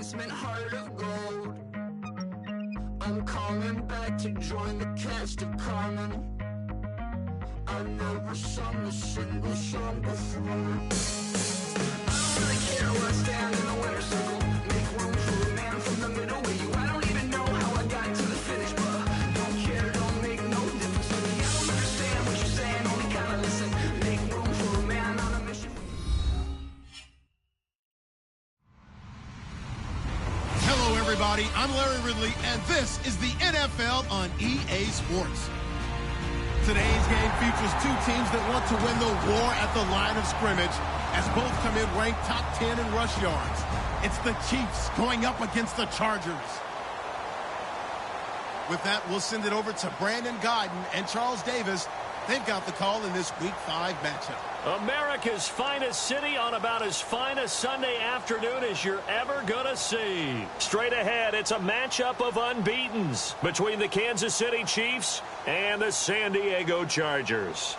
investment, heart of gold. I'm coming back to join the cast of Carmen. I've never sung a single song before. I don't really care where I stand in the winner's circle. Make room for a man from the middle with you. I don't even know how I got to the finish, but don't care, don't make no difference to me. I don't understand what you're saying, only kinda listen. Make room for a man on a mission. Hello, everybody. I'm Larry Ridley, and this is the NFL on EA Sports. Today's game features two teams that want to win the war at the line of scrimmage, as both come in ranked top 10 in rush yards. It's the Chiefs going up against the Chargers. With that, we'll send it over to Brandon Godden and Charles Davis. They've got the call in this Week 5 matchup. America's finest city on about as fine a Sunday afternoon as you're ever going to see. Straight ahead, it's a matchup of unbeatens between the Kansas City Chiefs and the San Diego Chargers.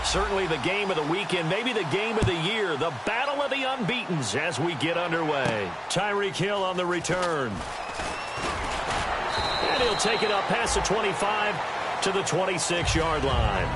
Certainly the game of the weekend, maybe the game of the year, the battle of the unbeatens as we get underway. Tyreek Hill on the return. And he'll take it up past the 25 to the 26-yard line.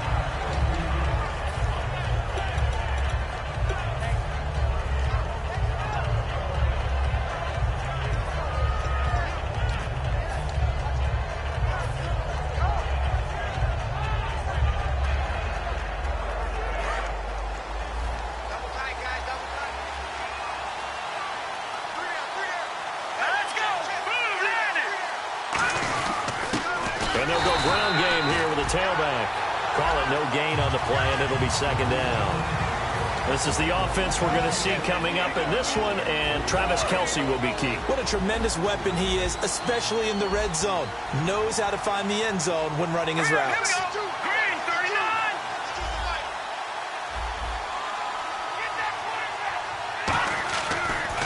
And they'll go ground game here with a tailback. Call it no gain on the play, and it'll be second down. This is the offense we're going to see coming up in this one, and Travis Kelce will be key. What a tremendous weapon he is, especially in the red zone. Knows how to find the end zone when running his routes. Green, 39.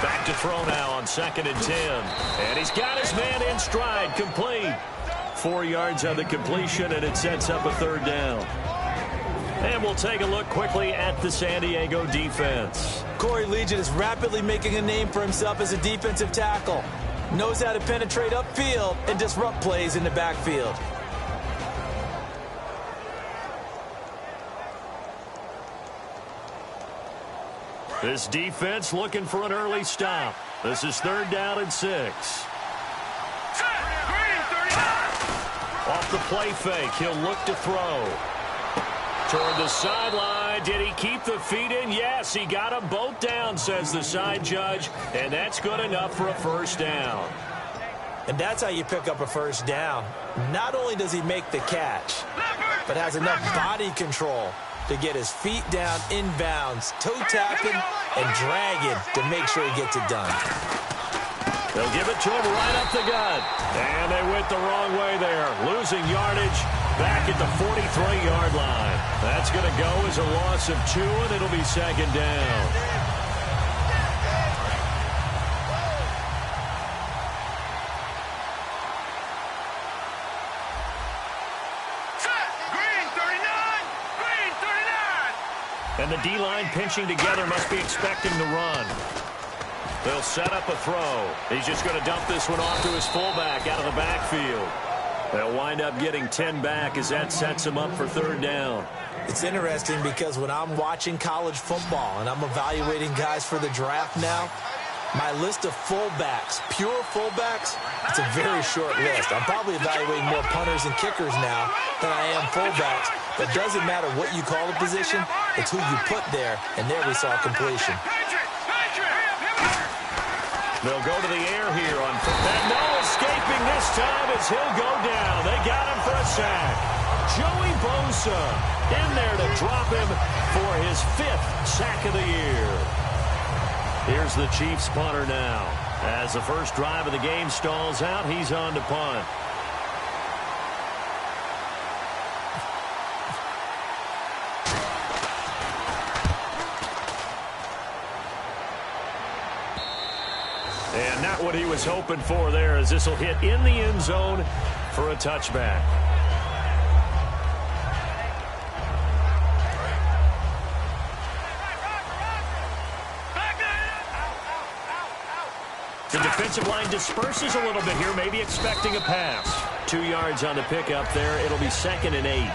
Back to throw now on 2nd and 10. And he's got his man in stride, complete. 4 yards on the completion, and it sets up a third down. And we'll take a look quickly at the San Diego defense. Corey Legion is rapidly making a name for himself as a defensive tackle. Knows how to penetrate upfield and disrupt plays in the backfield. This defense looking for an early stop. This is 3rd down and 6. Off the play fake, he'll look to throw. Toward the sideline, did he keep the feet in? Yes, he got them both down, says the side judge, and that's good enough for a first down. And that's how you pick up a first down. Not only does he make the catch, but has enough body control to get his feet down inbounds, toe tapping and dragging to make sure he gets it done. They'll give it to him right up the gut. And they went the wrong way there. Losing yardage back at the 43-yard line. That's going to go as a loss of 2, and it'll be second down. Green 39! Green 39! And the D-line pinching together must be expecting the run. They'll set up a throw. He's just going to dump this one off to his fullback out of the backfield. They'll wind up getting 10 back as that sets him up for 3rd down. It's interesting because when I'm watching college football and I'm evaluating guys for the draft now, my list of fullbacks, pure fullbacks, it's a very short list. I'm probably evaluating more punters and kickers now than I am fullbacks. But it doesn't matter what you call the position, it's who you put there, and there we saw completion. They'll go to the air here on and no escaping this time as he'll go down. They got him for a sack. Joey Bosa in there to drop him for his 5th sack of the year. Here's the Chiefs punter now. As the first drive of the game stalls out, he's on to punt. And not what he was hoping for there, as this will hit in the end zone for a touchback. The defensive line disperses a little bit here, maybe expecting a pass. 2 yards on the pickup there. It'll be 2nd and 8.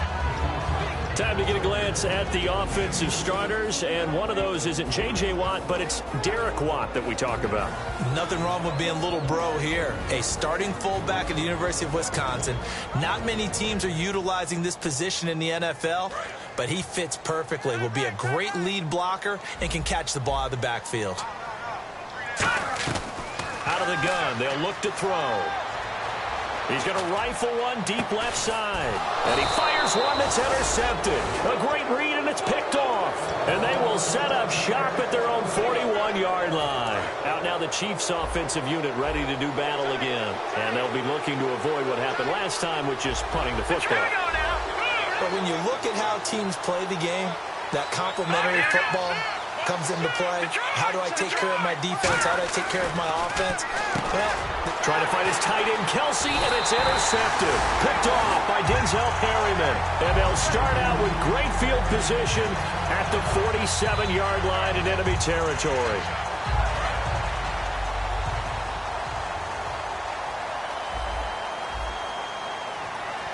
Time to get a glance at the offensive starters, and one of those isn't J.J. Watt, but it's Derek Watt that we talk about. Nothing wrong with being little bro here. A starting fullback at the University of Wisconsin. Not many teams are utilizing this position in the NFL, but he fits perfectly. Will be a great lead blocker and can catch the ball out of the backfield. Out of the gun, they'll look to throw. He's going to rifle one deep left side. And he fires one that's intercepted. A great read, and it's picked off. And they will set up shop at their own 41-yard line. Out now the Chiefs' offensive unit ready to do battle again. And they'll be looking to avoid what happened last time, which is punting the football. But when you look at how teams play the game, that complementary football comes into play. How do I take care of my defense? How do I take care of my offense? Well, trying to find his tight end, Kelsey, and it's intercepted. Picked off by Denzel Perryman. And they'll start out with great field position at the 47-yard line in enemy territory.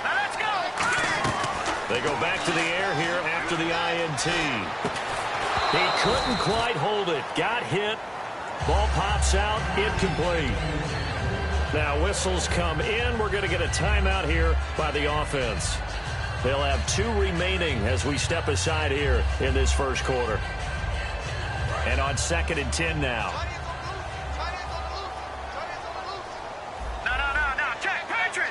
Now let's go. They go back to the air here after the INT. He couldn't quite hold it. Got hit. Ball pops out. Incomplete. Now whistles come in. We're going to get a timeout here by the offense. They'll have 2 remaining as we step aside here in this first quarter. And on 2nd and 10 now. No. Check. Patriot.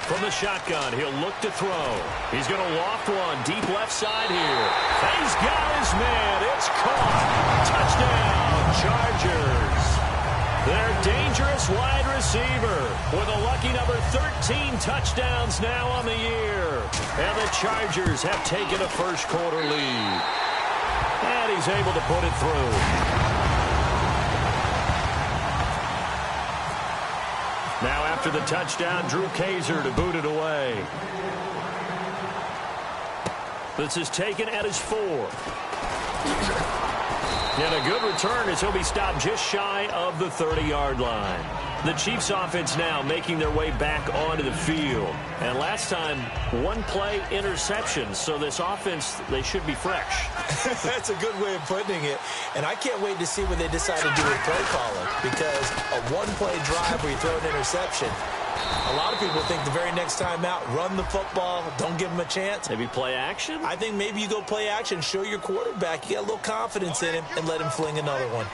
From the shotgun, he'll look to throw. He's going to loft one deep left side here. And he's got his man. It's caught. Touchdown, Chargers. Their dangerous wide receiver with a lucky number 13 touchdowns now on the year. And the Chargers have taken a first quarter lead. And he's able to put it through. Now after the touchdown, Drew Kaiser to boot it away. This is taken at his 4. And a good return as he'll be stopped just shy of the 30-yard line. The Chiefs offense now making their way back onto the field. And last time, 1 play interception. So this offense, they should be fresh. That's a good way of putting it. And I can't wait to see what they decide to do with play calling. Because a 1-play drive where you throw an interception, a lot of people think the very next time out, run the football, don't give them a chance. Maybe play action? I think maybe you go play action, show your quarterback, you got a little confidence in him, and let him fling another one.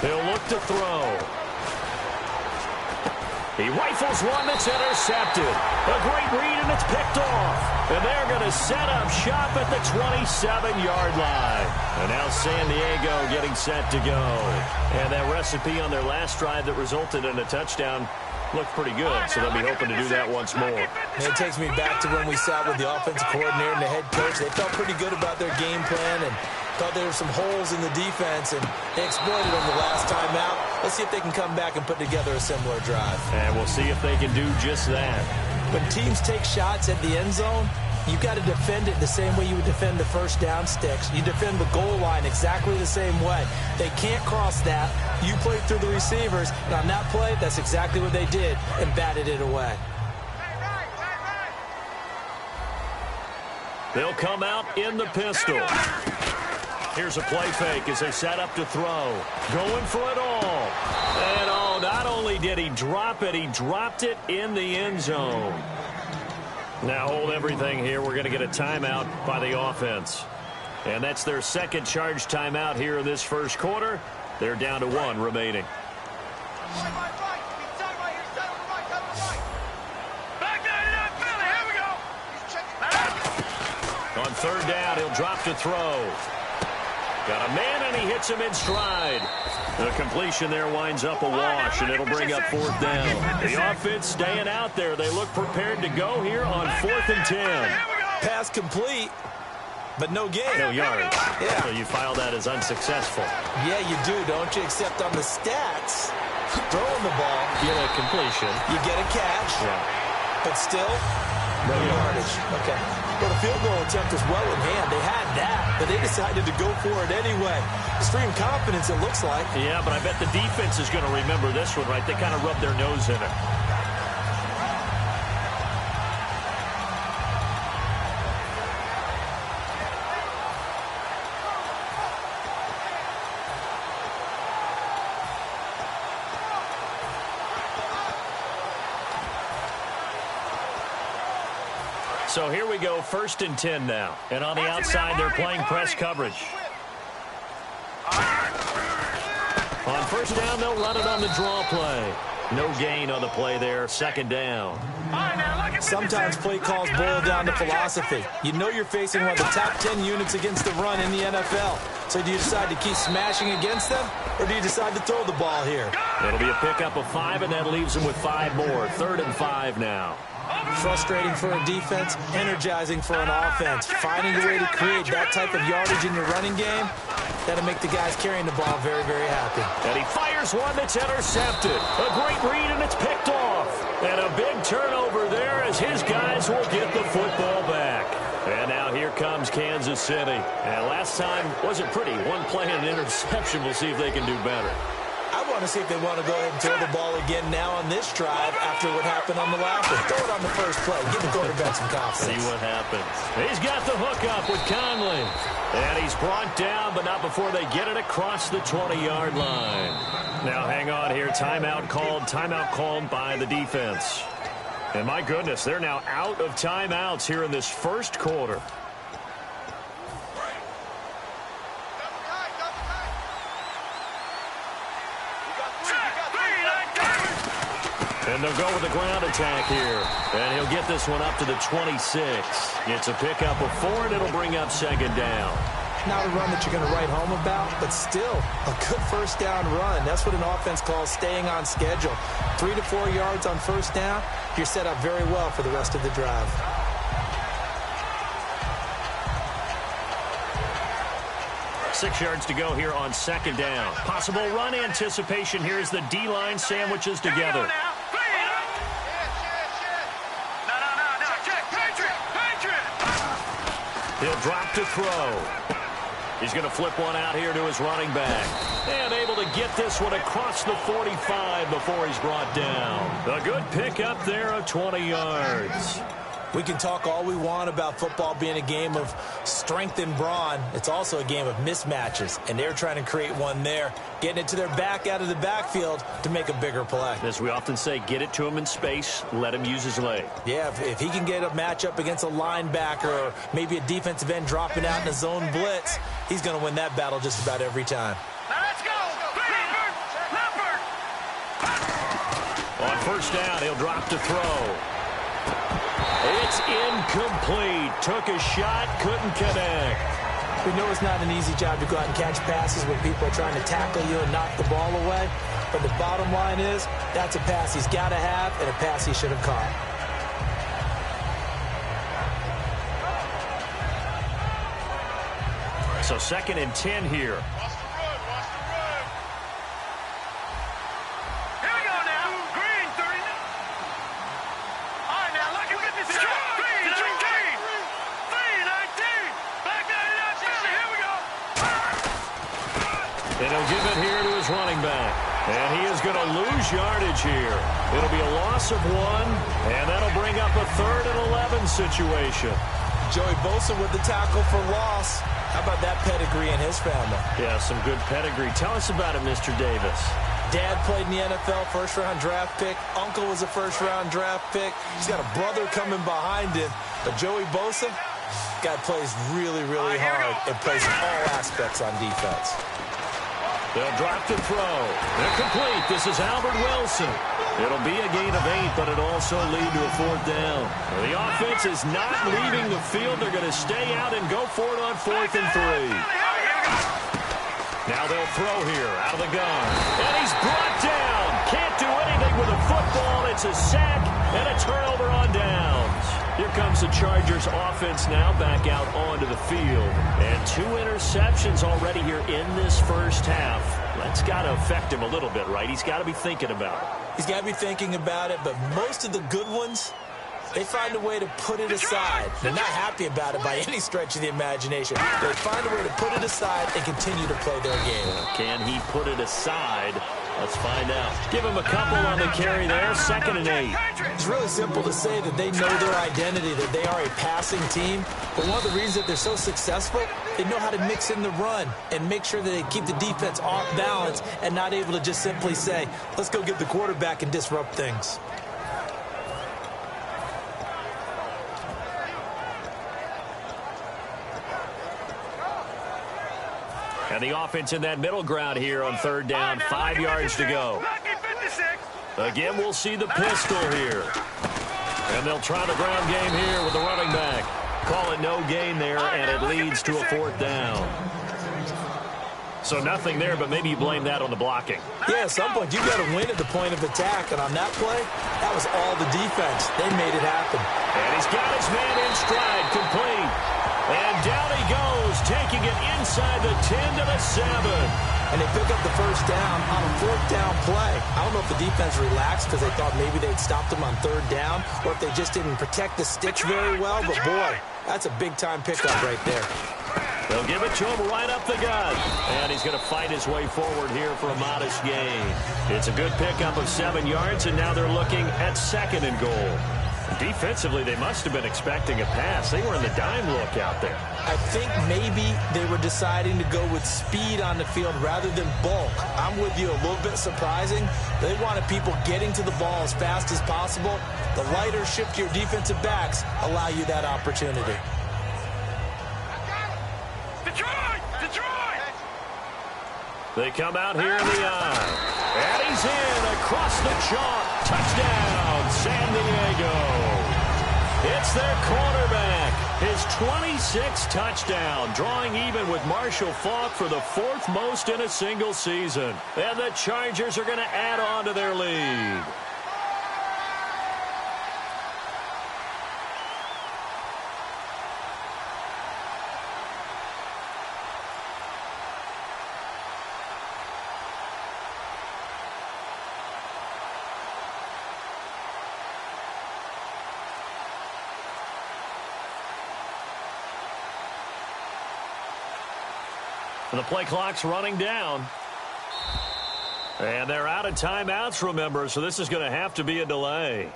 He'll look to throw. He rifles one that's intercepted. A great read, and it's picked off. And they're going to set up shop at the 27-yard line. And now San Diego getting set to go. And that recipe on their last drive that resulted in a touchdown looked pretty good, so they'll be hoping to do that once more. And it takes me back to when we sat with the offensive coordinator and the head coach. They felt pretty good about their game plan and thought there were some holes in the defense, and they exploited them the last time out. Let's see if they can come back and put together a similar drive. And we'll see if they can do just that. When teams take shots at the end zone, you've got to defend it the same way you would defend the first down sticks. You defend the goal line exactly the same way. They can't cross that. You play through the receivers, and on that play, that's exactly what they did, and batted it away. They'll come out in the pistol. Here's a play fake as they set up to throw. Going for it all. And oh, not only did he drop it, he dropped it in the end zone. Now hold everything here. We're going to get a timeout by the offense. And that's their second charge timeout here in this first quarter. They're down to 1 remaining. On third down. He'll drop to throw. Got a man, and he hits him in stride. The completion there winds up a wash, and it'll bring up fourth down. The offense staying out there. They look prepared to go here on 4th and 10. Pass complete, but no gain. No yards. Yeah. So you file that as unsuccessful. Yeah, you do, don't you? Except on the stats, throwing the ball, Get a completion. you get a catch, but still, no yardage. Okay. Well, the field goal attempt was well in hand. They had that, but they decided to go for it anyway. Extreme confidence, it looks like. Yeah, but I bet the defense is going to remember this one, right? They kind of rubbed their nose in it. So here we go, 1st and 10 now. And on the outside, they're playing press coverage. On 1st down, they'll run it on the draw play. No gain on the play there, 2nd down. Sometimes play calls boil down to philosophy. You know you're facing one of the top 10 units against the run in the NFL. So do you decide to keep smashing against them, or do you decide to throw the ball here? It'll be a pickup of 5, and that leaves them with 5 more. 3rd and 5 now. Frustrating for a defense, energizing for an offense. Finding a way to create that type of yardage in your running game, that'll make the guys carrying the ball very, very happy. And he fires one that's intercepted. A great read, and it's picked off. And a big turnover there as his guys will get the football back. And now here comes Kansas City. And last time wasn't pretty. One play and an interception. We'll see if they can do better. I want to see if they want to go ahead and throw the ball again now on this drive after what happened on the last one. Throw it on the first play. Give the quarterback some confidence. See what happens. He's got the hook up with Conley. And he's brought down, but not before they get it across the 20-yard line. Now hang on here. Timeout called by the defense. And my goodness, they're now out of timeouts here in this first quarter. And they'll go with the ground attack here. And he'll get this one up to the 26. It's a pickup of 4, and it'll bring up 2nd down. Not a run that you're going to write home about, but still a good 1st down run. That's what an offense calls staying on schedule. 3 to 4 yards on 1st down, you're set up very well for the rest of the drive. Six yards to go here on 2nd down. Possible run anticipation here as the D-line sandwiches together. He'll drop to throw. He's going to flip one out here to his running back. And able to get this one across the 45 before he's brought down. A good pickup there of 20 yards. We can talk all we want about football being a game of strength and brawn. It's also a game of mismatches, and they're trying to create one there, getting it to their back out of the backfield to make a bigger play. As we often say, get it to him in space, let him use his leg. Yeah, if he can get a matchup against a linebacker or maybe a defensive end dropping out in a zone blitz, he's going to win that battle just about every time. Now let's go! Leopard! On 1st down, he'll drop to throw. It's incomplete. Took a shot, couldn't connect. We know it's not an easy job to go out and catch passes when people are trying to tackle you and knock the ball away. But the bottom line is, that's a pass he's got to have and a pass he should have caught. So 2nd and 10 here. And he'll give it here to his running back. And he is going to lose yardage here. It'll be a loss of 1, and that'll bring up a 3rd and 11 situation. Joey Bosa with the tackle for loss. How about that pedigree in his family? Yeah, some good pedigree. Tell us about it, Mr. Davis. Dad played in the NFL, first-round draft pick. Uncle was a first-round draft pick. He's got a brother coming behind him. But Joey Bosa, guy plays really, really hard and plays all aspects on defense. They'll drop to throw. They're complete. This is Albert Wilson. It'll be a gain of 8, but it'll also lead to a 4th down. The offense is not leaving the field. They're going to stay out and go for it on 4th and 3. Now they'll throw here out of the gun. And he's brought down. Can't do anything with a football. It's a sack and a turnover on downs. Here comes the Chargers offense now back out onto the field. And 2 interceptions already here in this first half. That's got to affect him a little bit, right? He's got to be thinking about it. He's got to be thinking about it, but most of the good ones, they find a way to put it aside. They're not happy about it by any stretch of the imagination. They find a way to put it aside and continue to play their game. Can he put it aside? Let's find out. Give him a couple on the carry there. 2nd and 8. It's really simple to say that they know their identity, that they are a passing team. But one of the reasons that they're so successful, they know how to mix in the run and make sure that they keep the defense off balance and not able to just simply say, let's go get the quarterback and disrupt things. And the offense in that middle ground here on 3rd down. 5 yards to go. Again, we'll see the pistol here. And they'll try the ground game here with the running back. Call it no gain there, and it leads to a 4th down. So nothing there, but maybe you blame that on the blocking. Yeah, at some point, you've got to win at the point of attack. And on that play, that was all the defense. They made it happen. And he's got his man in stride, complete. And down he goes, taking it inside the 10 to the 7. And they pick up the 1st down on a 4th down play. I don't know if the defense relaxed because they thought maybe they'd stopped them on 3rd down or if they just didn't protect the sticks very well. But, boy, that's a big-time pickup right there. They'll give it to him right up the gut. And he's going to fight his way forward here for a modest gain. It's a good pickup of 7 yards, and now they're looking at 2nd and goal. Defensively, they must have been expecting a pass. They were in the dime look out there. I think maybe they were deciding to go with speed on the field rather than bulk. I'm with you, a little bit surprising. They wanted people getting to the ball as fast as possible. The lighter shift to your defensive backs allow you that opportunity. Detroit! They come out here in the eye. And he's in across the chalk. Touchdown, San Diego. It's their quarterback. His 26th touchdown, drawing even with Marshall Faulk for the 4th most in a single season. And the Chargers are going to add on to their lead. The play clock's running down. And they're out of timeouts, remember, so this is going to have to be a delay.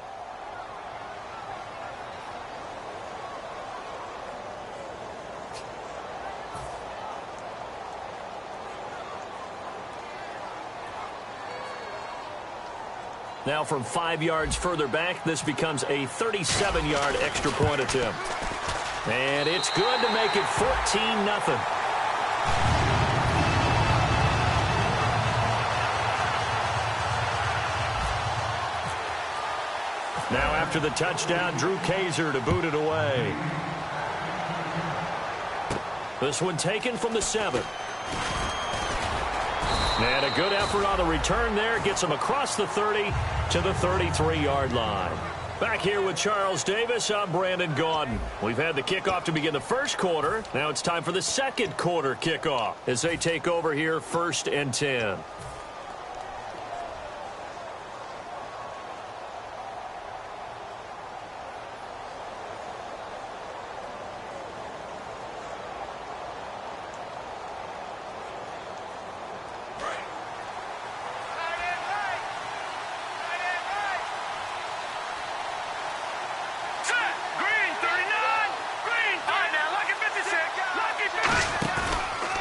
Now from 5 yards further back, this becomes a 37-yard extra point attempt. And it's good to make it 14-0. Now after the touchdown, Drew Kaiser to boot it away. This one taken from the 7. And a good effort on the return there. Gets him across the 30 to the 33-yard line. Back here with Charles Davis, I'm Brandon Gaudin. We've had the kickoff to begin the first quarter. Now it's time for the second quarter kickoff as they take over here 1st and 10.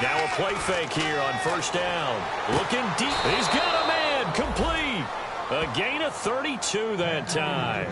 Now a play fake here on 1st down. Looking deep. He's got a man. Complete. A gain of 32 that time.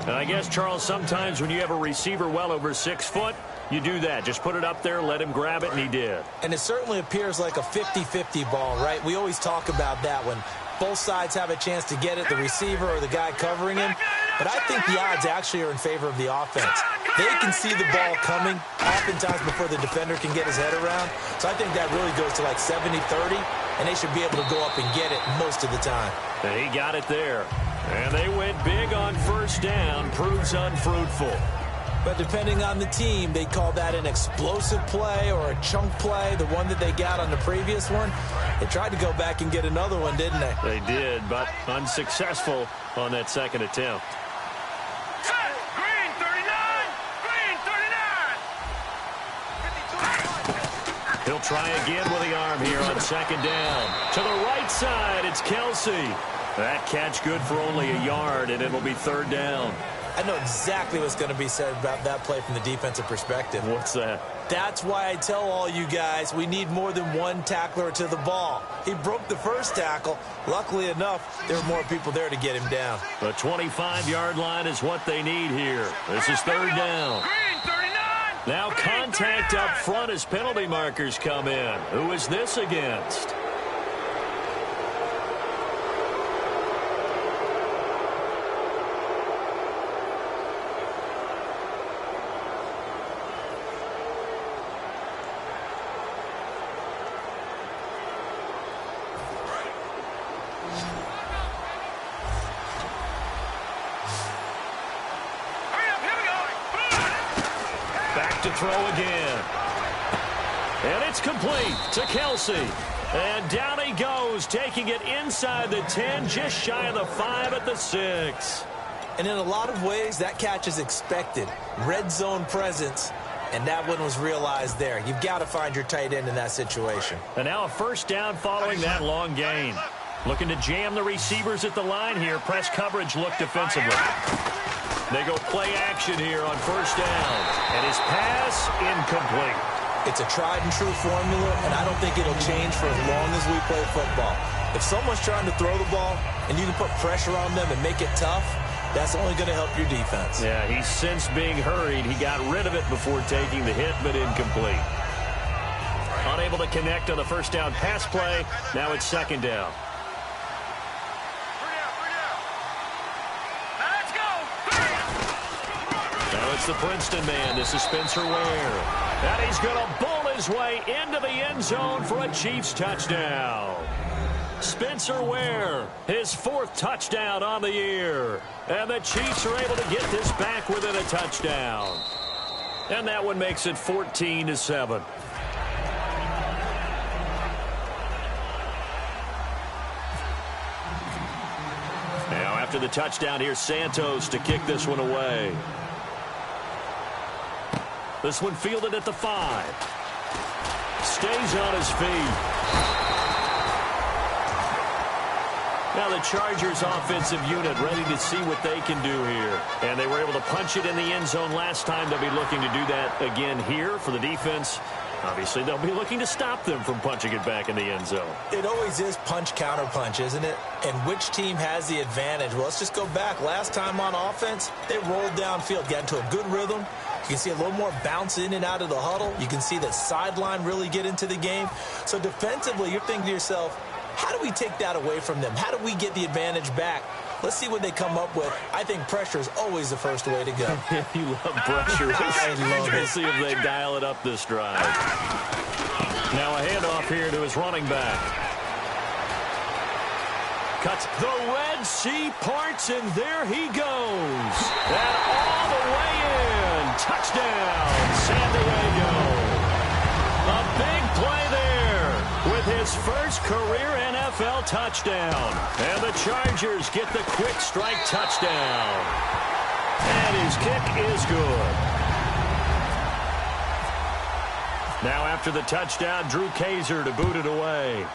And I guess, Charles, sometimes when you have a receiver well over 6 foot, you do that. Just put it up there, let him grab it, and he did. And it certainly appears like a 50-50 ball, right? We always talk about that one. Both sides have a chance to get it, the receiver or the guy covering him. But I think the odds actually are in favor of the offense. They can see the ball coming oftentimes before the defender can get his head around. So I think that really goes to like 70-30, and they should be able to go up and get it most of the time. And he got it there. And they went big on first down. Proves unfruitful. But depending on the team, they call that an explosive play or a chunk play, the one that they got on the previous one. They tried to go back and get another one, didn't they? They did, but unsuccessful on that second attempt. Green 39! Green 39! He'll try again with the arm here on second down. To the right side, it's Kelsey. That catch good for only a yard, and it'll be third down. I know exactly what's going to be said about that play from the defensive perspective. What's that? That's why I tell all you guys we need more than one tackler to the ball. He broke the first tackle. Luckily enough, there were more people there to get him down. The 25-yard line is what they need here. This is third down. Green 39! Now contact up front as penalty markers come in. Who is this against? To throw again. And it's complete to Kelsey. And down he goes, taking it inside the 10, just shy of the 5 at the 6. And in a lot of ways, that catch is expected. Red zone presence, and that one was realized there. You've got to find your tight end in that situation. And now a first down following that long gain. Looking to jam the receivers at the line here. Press coverage look defensively. They go play action here on first down. And his pass incomplete. It's a tried and true formula, and I don't think it'll change for as long as we play football. If someone's trying to throw the ball and you can put pressure on them and make it tough, that's only going to help your defense. Yeah, he's since being hurried. He got rid of it before taking the hit, but incomplete. Unable to connect on the first down pass play. Now it's second down. It's the Princeton man. This is Spencer Ware. And he's going to bowl his way into the end zone for a Chiefs touchdown. Spencer Ware, his 4th touchdown on the year. And the Chiefs are able to get this back within a touchdown. And that one makes it 14-7. Now after the touchdown, here's Santos to kick this one away. This one fielded at the 5. Stays on his feet. Now the Chargers offensive unit ready to see what they can do here. And they were able to punch it in the end zone last time. They'll be looking to do that again here for the defense. Obviously, they'll be looking to stop them from punching it back in the end zone. It always is punch, counter punch, isn't it? And which team has the advantage? Well, let's just go back. Last time on offense, they rolled downfield, got into a good rhythm. You can see a little more bounce in and out of the huddle. You can see the sideline really get into the game. So defensively, you're thinking to yourself, how do we take that away from them? How do we get the advantage back? Let's see what they come up with. I think pressure is always the first way to go. You love pressure. I love it. We'll see if they dial it up this drive. Now a handoff here to his running back. Cuts the Red Sea parts, and there he goes. And all the way in. Touchdown, San Diego. A big play there with his first career NFL touchdown. And the Chargers get the quick strike touchdown. And his kick is good. Now after the touchdown, Drew Kaiser to boot it away.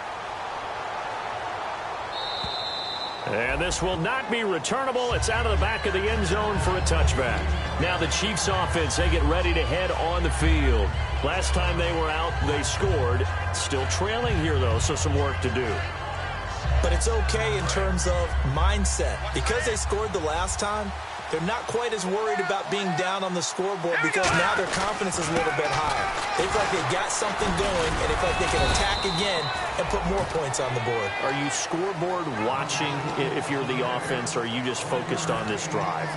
And this will not be returnable. It's out of the back of the end zone for a touchback. Now the Chiefs offense, they get ready to head on the field. Last time they were out, they scored. Still trailing here, though, so some work to do. But it's okay in terms of mindset. Because they scored the last time, they're not quite as worried about being down on the scoreboard because now their confidence is a little bit higher. They feel like they got something going, and they feel like they can attack again and put more points on the board. Are you scoreboard watching if you're the offense, or are you just focused on this drive?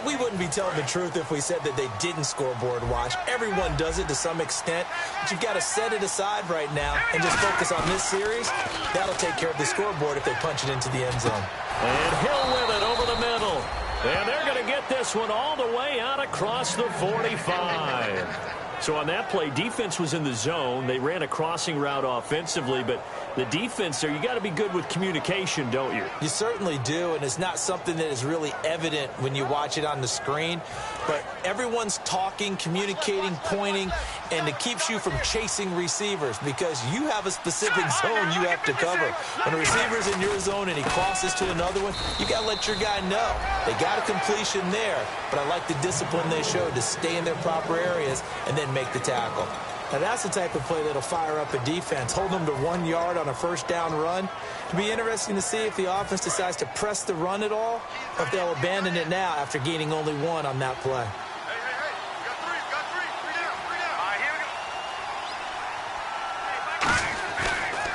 We wouldn't be telling the truth if we said that they didn't scoreboard watch. Everyone does it to some extent, but you've got to set it aside right now and just focus on this series. That'll take care of the scoreboard if they punch it into the end zone. And Hill with it over the middle. And they're going to get this one all the way out across the 45. So on that play, defense was in the zone. They ran a crossing route offensively, but the defense there, you got to be good with communication, don't you? You certainly do, and it's not something that is really evident when you watch it on the screen. But everyone's talking, communicating, pointing, and it keeps you from chasing receivers because you have a specific zone you have to cover. When a receiver's in your zone and he crosses to another one, you got to let your guy know. They got a completion there, but I like the discipline they showed to stay in their proper areas and then make the tackle. Now that's the type of play that'll fire up a defense, hold them to 1 yard on a first down run. It'll be interesting to see if the offense decides to press the run at all, or if they'll abandon it now after gaining only 1 on that play.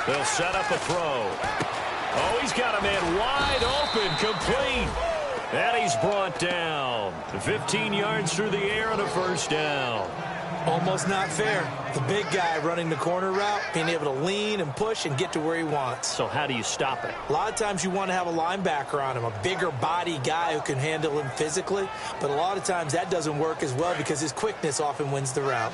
They'll set up a throw. Oh, he's got a man wide open, complete. And he's brought down. 15 yards through the air and a first down. Almost not fair. The big guy running the corner route, being able to lean and push and get to where he wants. So how do you stop it? A lot of times you want to have a linebacker on him, a bigger body guy who can handle him physically. But a lot of times that doesn't work as well because his quickness often wins the route.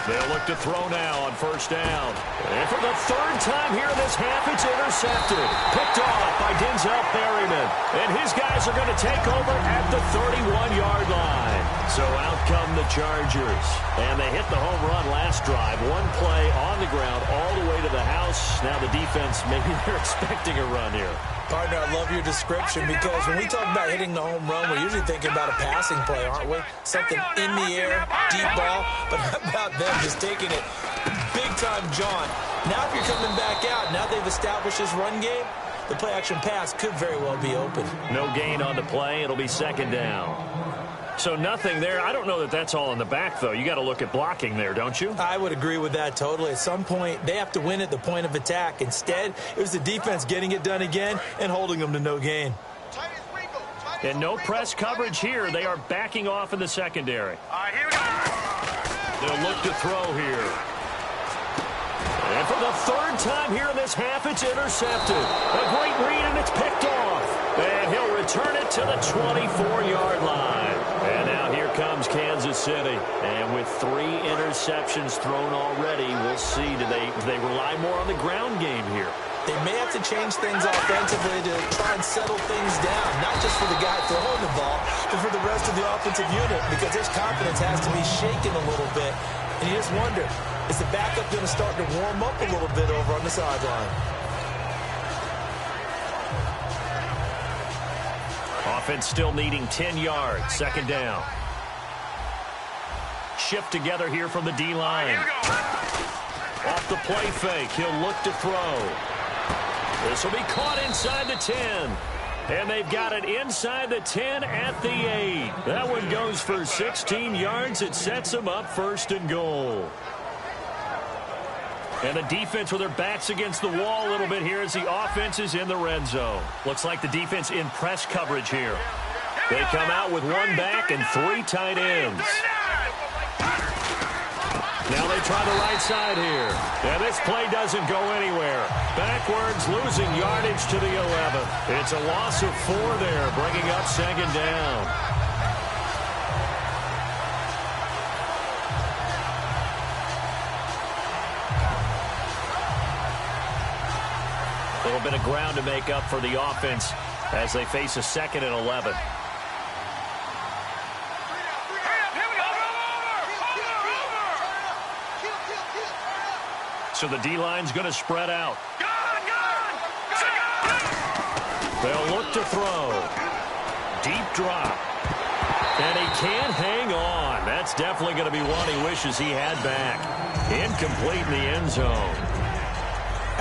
They'll look to throw now on first down. And for the third time here in this half, it's intercepted. Picked off by Denzel Perryman. And his guys are going to take over at the 31-yard line. So out come the Chargers. And they hit the home run last drive. One play on the ground all the way to the house. Now the defense, maybe they're expecting a run here. Partner, I love your description because when we talk about hitting the home run, we're usually thinking about a passing play, aren't we? Something in the air, deep ball. But how about them just taking it big time, John? Now if you're coming back out, now they've established this run game, the play-action pass could very well be open. No gain on the play. It'll be second down. So nothing there. I don't know that that's all in the back, though. You got to look at blocking there, don't you? I would agree with that totally. At some point, they have to win at the point of attack. Instead, it was the defense getting it done again and holding them to no gain. And no press coverage here. They are backing off in the secondary. Here we go. They'll look to throw here. And for the third time here in this half, it's intercepted. A great read, and it's picked off. And he'll return it to the 24-yard line. And now here comes Kansas City. And with 3 interceptions thrown already, we'll see. Do they rely more on the ground game here? They may have to change things offensively to try and settle things down, not just for the guy throwing the ball, but for the rest of the offensive unit, because his confidence has to be shaken a little bit. And you just wonder, is the backup going to start to warm up a little bit over on the sideline? Offense still needing 10 yards. Second down. Shift together here from the D-line. Off the play fake. He'll look to throw. This will be caught inside the 10. And they've got it inside the 10 at the 8. That one goes for 16 yards. It sets them up first and goal. And the defense with their backs against the wall a little bit here as the offense is in the red zone. Looks like the defense in press coverage here. They come out with 1 back and 3 tight ends. Now they try the right side here. And this play doesn't go anywhere. Backwards, losing yardage to the 11. It's a loss of 4 there, bringing up second down. A little bit of ground to make up for the offense as they face a 2nd and 11. So the D-line's going to spread out. They'll look to throw. Deep drop. And he can't hang on. That's definitely going to be one he wishes he had back. Incomplete in the end zone.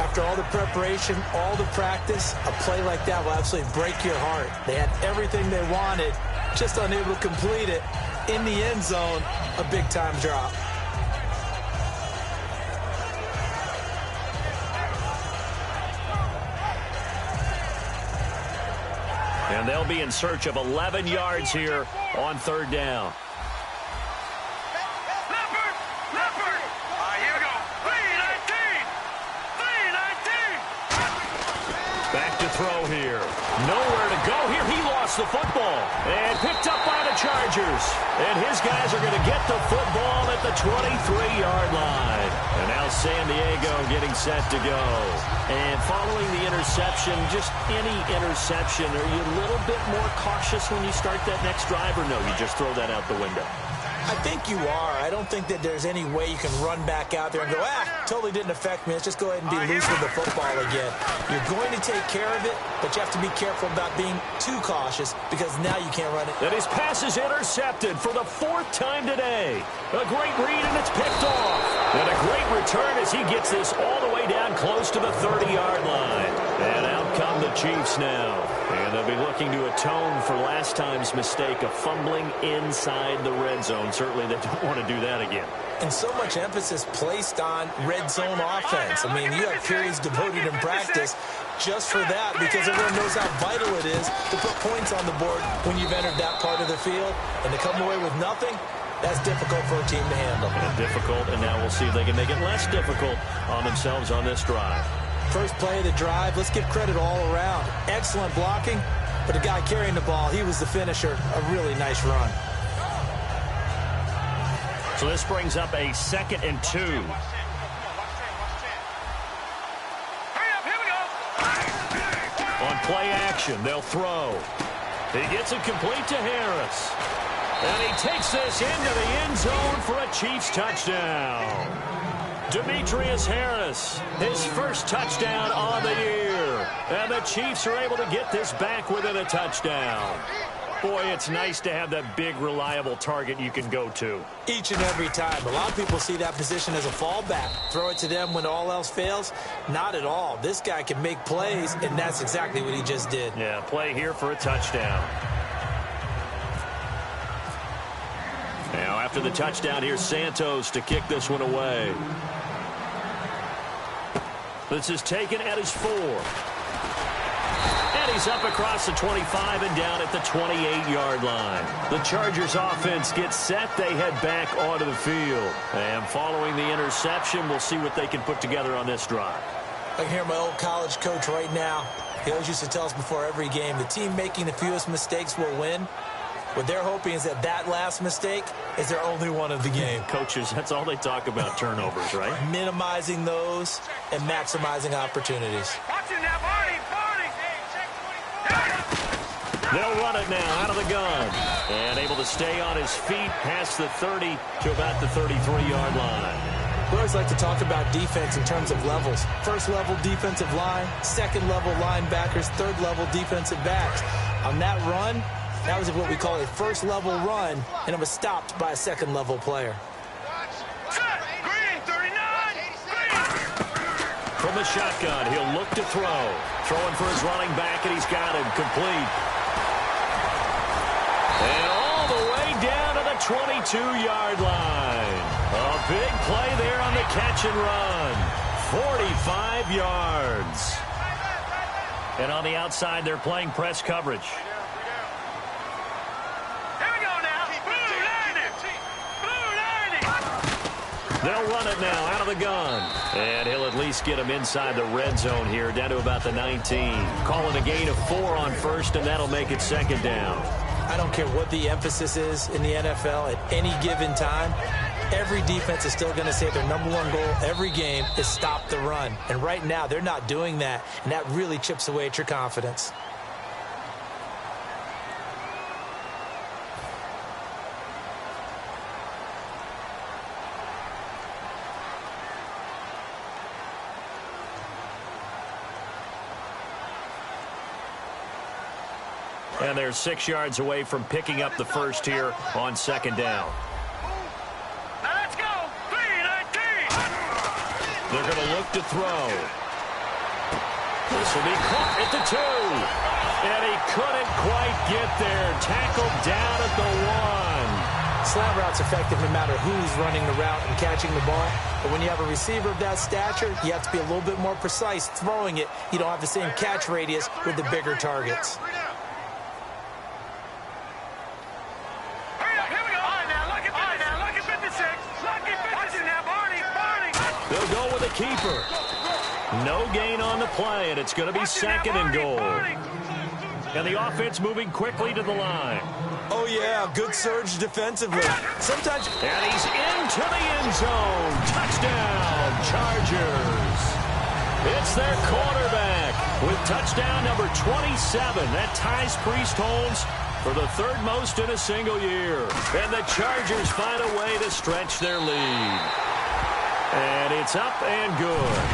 After all the preparation, all the practice, a play like that will absolutely break your heart. They had everything they wanted, just unable to complete it. In the end zone, a big-time drop. And they'll be in search of 11 yards here on third down. Here we go. 3-19. Back to throw here. Nowhere to go here. He lost the football. And picked up by the Chargers. And his guys are going to get the football at the 23-yard line. And now San Diego getting set to go. And following the interception, just any interception, are you a little bit more cautious when you start that next drive, or no, you just throw that out the window? I think you are. I don't think that there's any way you can run back out there and go, totally didn't affect me. Let's just go ahead and be loose with the football again. You're going to take care of it, but you have to be careful about being too cautious because now you can't run it. And his pass is intercepted for the 4th time today. A great read, and it's picked off. And a great return as he gets this all the way down close to the 30-yard line. And out come the Chiefs now. And they'll be looking to atone for last time's mistake of fumbling inside the red zone. Certainly they don't want to do that again. And so much emphasis placed on red zone offense. I mean, you have periods devoted in practice just for that because everyone knows how vital it is to put points on the board when you've entered that part of the field. And to come away with nothing, that's difficult for a team to handle. And difficult, and now we'll see if they can make it less difficult on themselves on this drive. First play of the drive, let's give credit all around. Excellent blocking, but the guy carrying the ball, he was the finisher. A really nice run. So this brings up a 2nd and 2. On play action, they'll throw. He gets it complete to Harris. And he takes this into the end zone for a Chiefs touchdown. Demetrius Harris, his first touchdown on the year. And the Chiefs are able to get this back within a touchdown. Boy, it's nice to have that big, reliable target you can go to. Each and every time. A lot of people see that position as a fallback. Throw it to them when all else fails. Not at all. This guy can make plays, and that's exactly what he just did. Yeah, play here for a touchdown. Now, after the touchdown, here's Santos to kick this one away. This is taken at his 4. And he's up across the 25 and down at the 28-yard line. The Chargers offense gets set. They head back onto the field. And following the interception, we'll see what they can put together on this drive. I can hear my old college coach right now. He always used to tell us before every game, the team making the fewest mistakes will win. What they're hoping is that that last mistake is their only one of the game. Coaches, that's all they talk about, turnovers, right? Minimizing those and maximizing opportunities. They'll run it now out of the gun. And able to stay on his feet past the 30 to about the 33-yard line. We always like to talk about defense in terms of levels. First level defensive line, second level linebackers, third level defensive backs. On that run, that was what we call a first level run, and it was stopped by a second level player. From the shotgun, he'll look to throw. Throwing for his running back, and he's got him complete. And all the way down to the 22-yard line. A big play there on the catch and run. 45 yards. And on the outside, they're playing press coverage. They'll run it now out of the gun. And he'll at least get him inside the red zone here, down to about the 19. Calling a gain of 4 on first, and that'll make it second down. I don't care what the emphasis is in the NFL at any given time. Every defense is still going to say their number one goal every game is stop the run. And right now, they're not doing that, and that really chips away at your confidence. And they're 6 yards away from picking up the first here on second down. Now let's go. 3-19. They're going to look to throw. This will be caught at the 2. And he couldn't quite get there. Tackled down at the 1. Slant route's effective no matter who's running the route and catching the ball. But when you have a receiver of that stature, you have to be a little bit more precise throwing it. You don't have the same catch radius with the bigger targets. They'll go with a keeper. No gain on the play, and it's going to be second and goal. And the offense moving quickly to the line. Oh, yeah, good surge defensively. Sometimes... And he's into the end zone. Touchdown, Chargers. It's their quarterback with touchdown number 27. That ties Priest Holmes for the third most in a single year. And the Chargers find a way to stretch their lead. And it's up and good.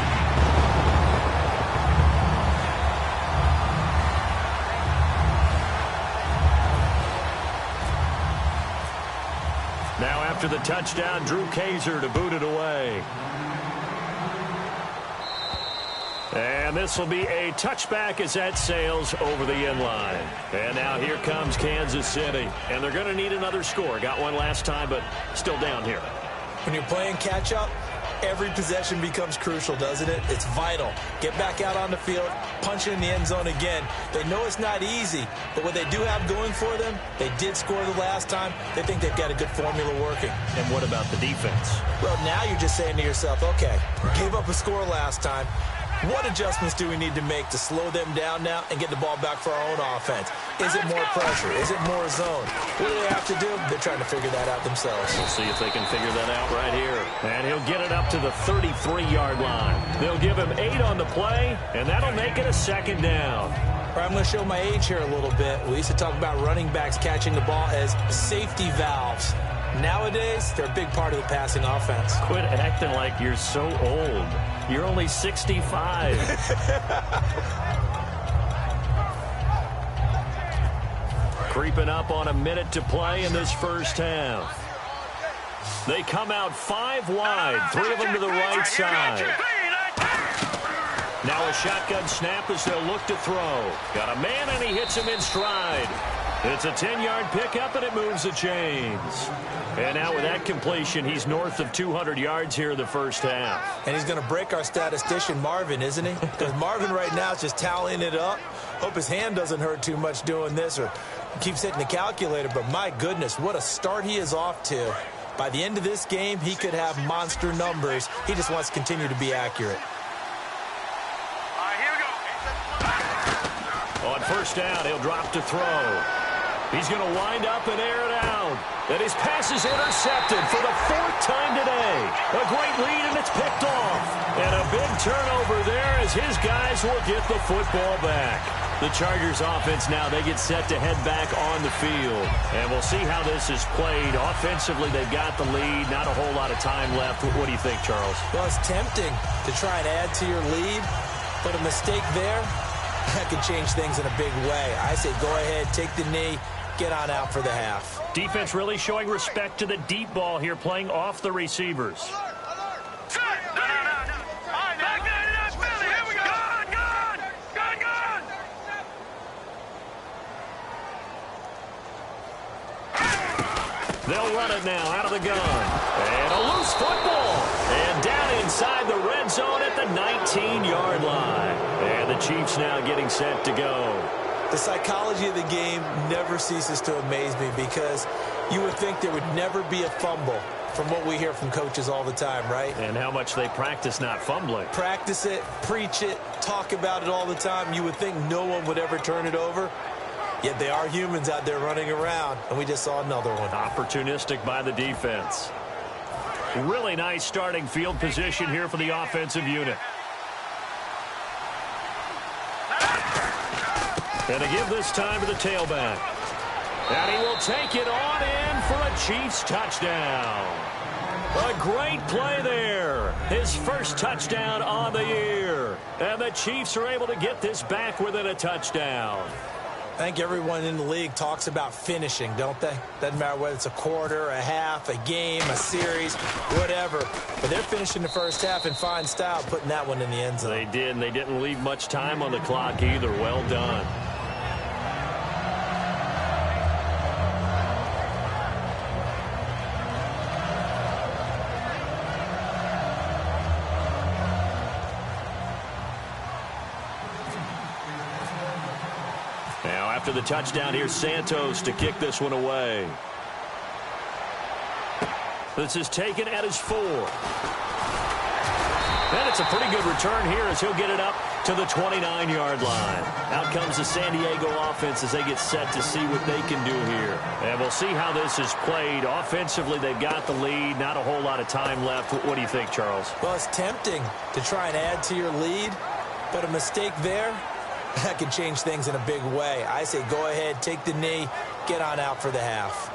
Now after the touchdown, Drew Kaiser to boot it away. And this will be a touchback as that sails over the end line. And now here comes Kansas City. And they're going to need another score. Got one last time, but still down here. When you're playing catch-up, every possession becomes crucial, doesn't it? It's vital. Get back out on the field, punch it in the end zone again. They know it's not easy, but what they do have going for them, they did score the last time. They think they've got a good formula working. And what about the defense? Well, now you're just saying to yourself, okay, gave up a score last time. What adjustments do we need to make to slow them down now and get the ball back for our own offense? Is it more pressure? Is it more zone? What do they have to do? They're trying to figure that out themselves. We'll see if they can figure that out right here. And he'll get it up to the 33-yard line. They'll give him 8 on the play, and that'll make it a second down. I'm going to show my age here a little bit. We used to talk about running backs catching the ball as safety valves. Nowadays, they're a big part of the passing offense. Quit acting like you're so old. You're only 65. Creeping up on a minute to play in this first half. They come out 5 wide, 3 of them to the right side. Now a shotgun snap as they'll look to throw. Got a man and he hits him in stride. It's a 10-yard pickup and it moves the chains. And now with that completion, he's north of 200 yards here in the first half. And he's going to break our statistician, Marvin, isn't he? Because Marvin right now is just tallying it up. Hope his hand doesn't hurt too much doing this or keeps hitting the calculator. But my goodness, what a start he is off to. By the end of this game, he could have monster numbers. He just wants to continue to be accurate. All right, here we go. On first down, he'll drop to throw. He's going to wind up and air it out. And his pass is intercepted for the 4th time today. A great lead, and it's picked off. And a big turnover there as his guys will get the football back. The Chargers offense now, they get set to head back on the field. And we'll see how this is played. Offensively, they've got the lead. Not a whole lot of time left. What do you think, Charles? Well, it's tempting to try and add to your lead. But a mistake there, that could change things in a big way. I say go ahead, take the knee, get on out for the half. Defense really showing respect to the deep ball here, playing off the receivers. They'll run it now out of the gun. And a loose football. And down inside the red zone at the 19-yard line. And the Chiefs now getting set to go. The psychology of the game never ceases to amaze me because you would think there would never be a fumble from what we hear from coaches all the time, right? And how much they practice not fumbling. Practice it, preach it, talk about it all the time. You would think no one would ever turn it over. Yet they are humans out there running around, and we just saw another one. Opportunistic by the defense. Really nice starting field position here for the offensive unit. And to give this time to the tailback. And he will take it on in for a Chiefs touchdown. A great play there. His first touchdown on the year. And the Chiefs are able to get this back within a touchdown. I think everyone in the league talks about finishing, don't they? Doesn't matter whether it's a quarter, a half, a game, a series, whatever. But they're finishing the first half in fine style, putting that one in the end zone. They did, and they didn't leave much time on the clock either. Well done. Now, after the touchdown, here's Santos to kick this one away. This is taken at his 4. And it's a pretty good return here as he'll get it up to the 29-yard line. Out comes the San Diego offense as they get set to see what they can do here. And we'll see how this is played. Offensively, they've got the lead. Not a whole lot of time left. What do you think, Charles? Well, it's tempting to try and add to your lead, but a mistake there, that could change things in a big way. I say go ahead, take the knee, get on out for the half.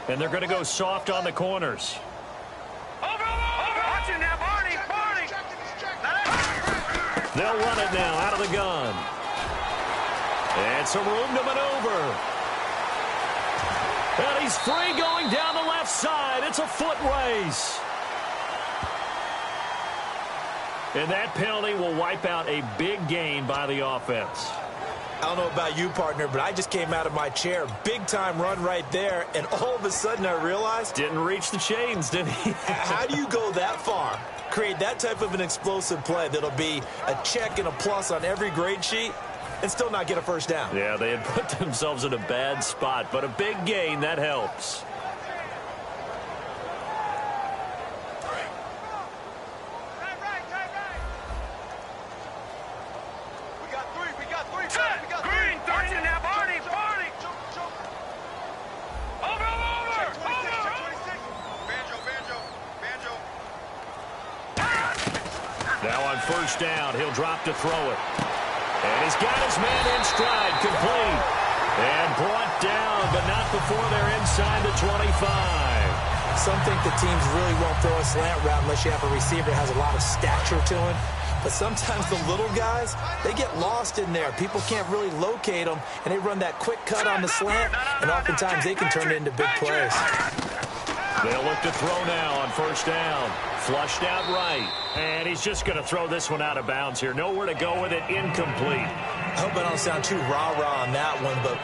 And they're going to go soft on the corners. Watch him now, Barney. They'll run it now out of the gun. And some room to maneuver. And he's free going down the left side. It's a foot race. And that penalty will wipe out a big gain by the offense. I don't know about you, partner, but I just came out of my chair. Big-time run right there, and all of a sudden I realized... Didn't reach the chains, did he? How do you go that far? Create that type of an explosive play that'll be a check and a plus on every grade sheet and still not get a first down. Yeah, they had put themselves in a bad spot, but a big gain, that helps. First down, he'll drop to throw it. And he's got his man in stride, complete. And brought down, but not before they're inside the 25. Some think the teams really won't throw a slant route unless you have a receiver that has a lot of stature to him. But sometimes the little guys, they get lost in there. People can't really locate them, and they run that quick cut on the slant, and oftentimes they can turn it into big plays. They'll look to throw now on first down. Flushed out right. And he's just going to throw this one out of bounds here. Nowhere to go with it. Incomplete. I hope I don't sound too rah-rah on that one, but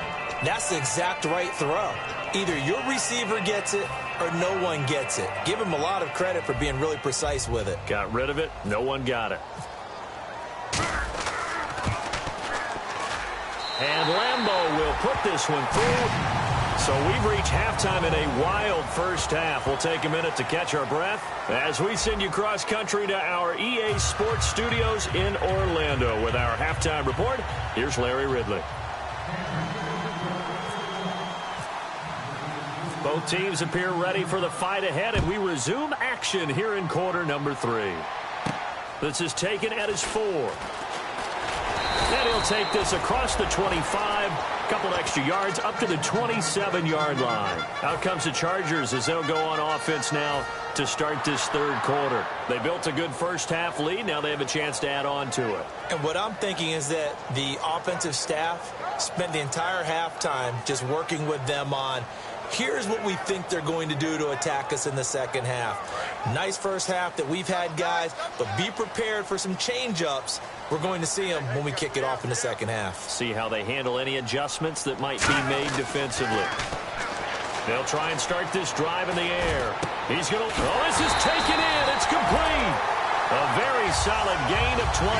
that's the exact right throw. Either your receiver gets it or no one gets it. Give him a lot of credit for being really precise with it. Got rid of it. No one got it. And Lambeau will put this one through. So we've reached halftime in a wild first half. We'll take a minute to catch our breath as we send you cross-country to our EA Sports Studios in Orlando with our halftime report. Here's Larry Ridley. Both teams appear ready for the fight ahead, and we resume action here in quarter number 3. This is taken at his 4. And he'll take this across the 25, couple extra yards, up to the 27-yard line. Out comes the Chargers as they'll go on offense now to start this third quarter. They built a good first-half lead. Now they have a chance to add on to it. And what I'm thinking is that the offensive staff spent the entire halftime just working with them on, here's what we think they're going to do to attack us in the second half. Nice first half that we've had, guys, but be prepared for some change-ups. We're going to see them when we kick it off in the second half. See how they handle any adjustments that might be made defensively. They'll try and start this drive in the air. He's going to... Oh, this is taken in. It's complete. A very solid gain of 27.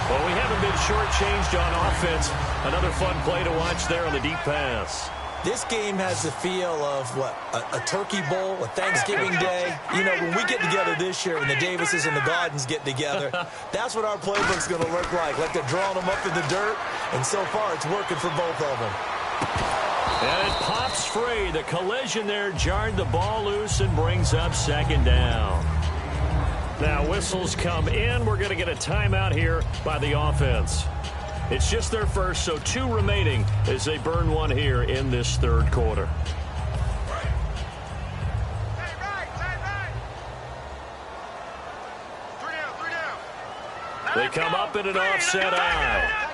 Well, we haven't been shortchanged on offense. Another fun play to watch there on the deep pass. This game has the feel of, what, a turkey bowl, a Thanksgiving day. You know, when we get together this year and the Davises and the Gardens get together, that's what our playbook's going to look like. Like they're drawing them up in the dirt, and so far it's working for both of them. And it pops free. The collision there jarred the ball loose and brings up second down. Now whistles come in. We're going to get a timeout here by the offense. It's just their first, so 2 remaining as they burn one here in this third quarter. Hey, right. 3 down. They come up in an offset eye.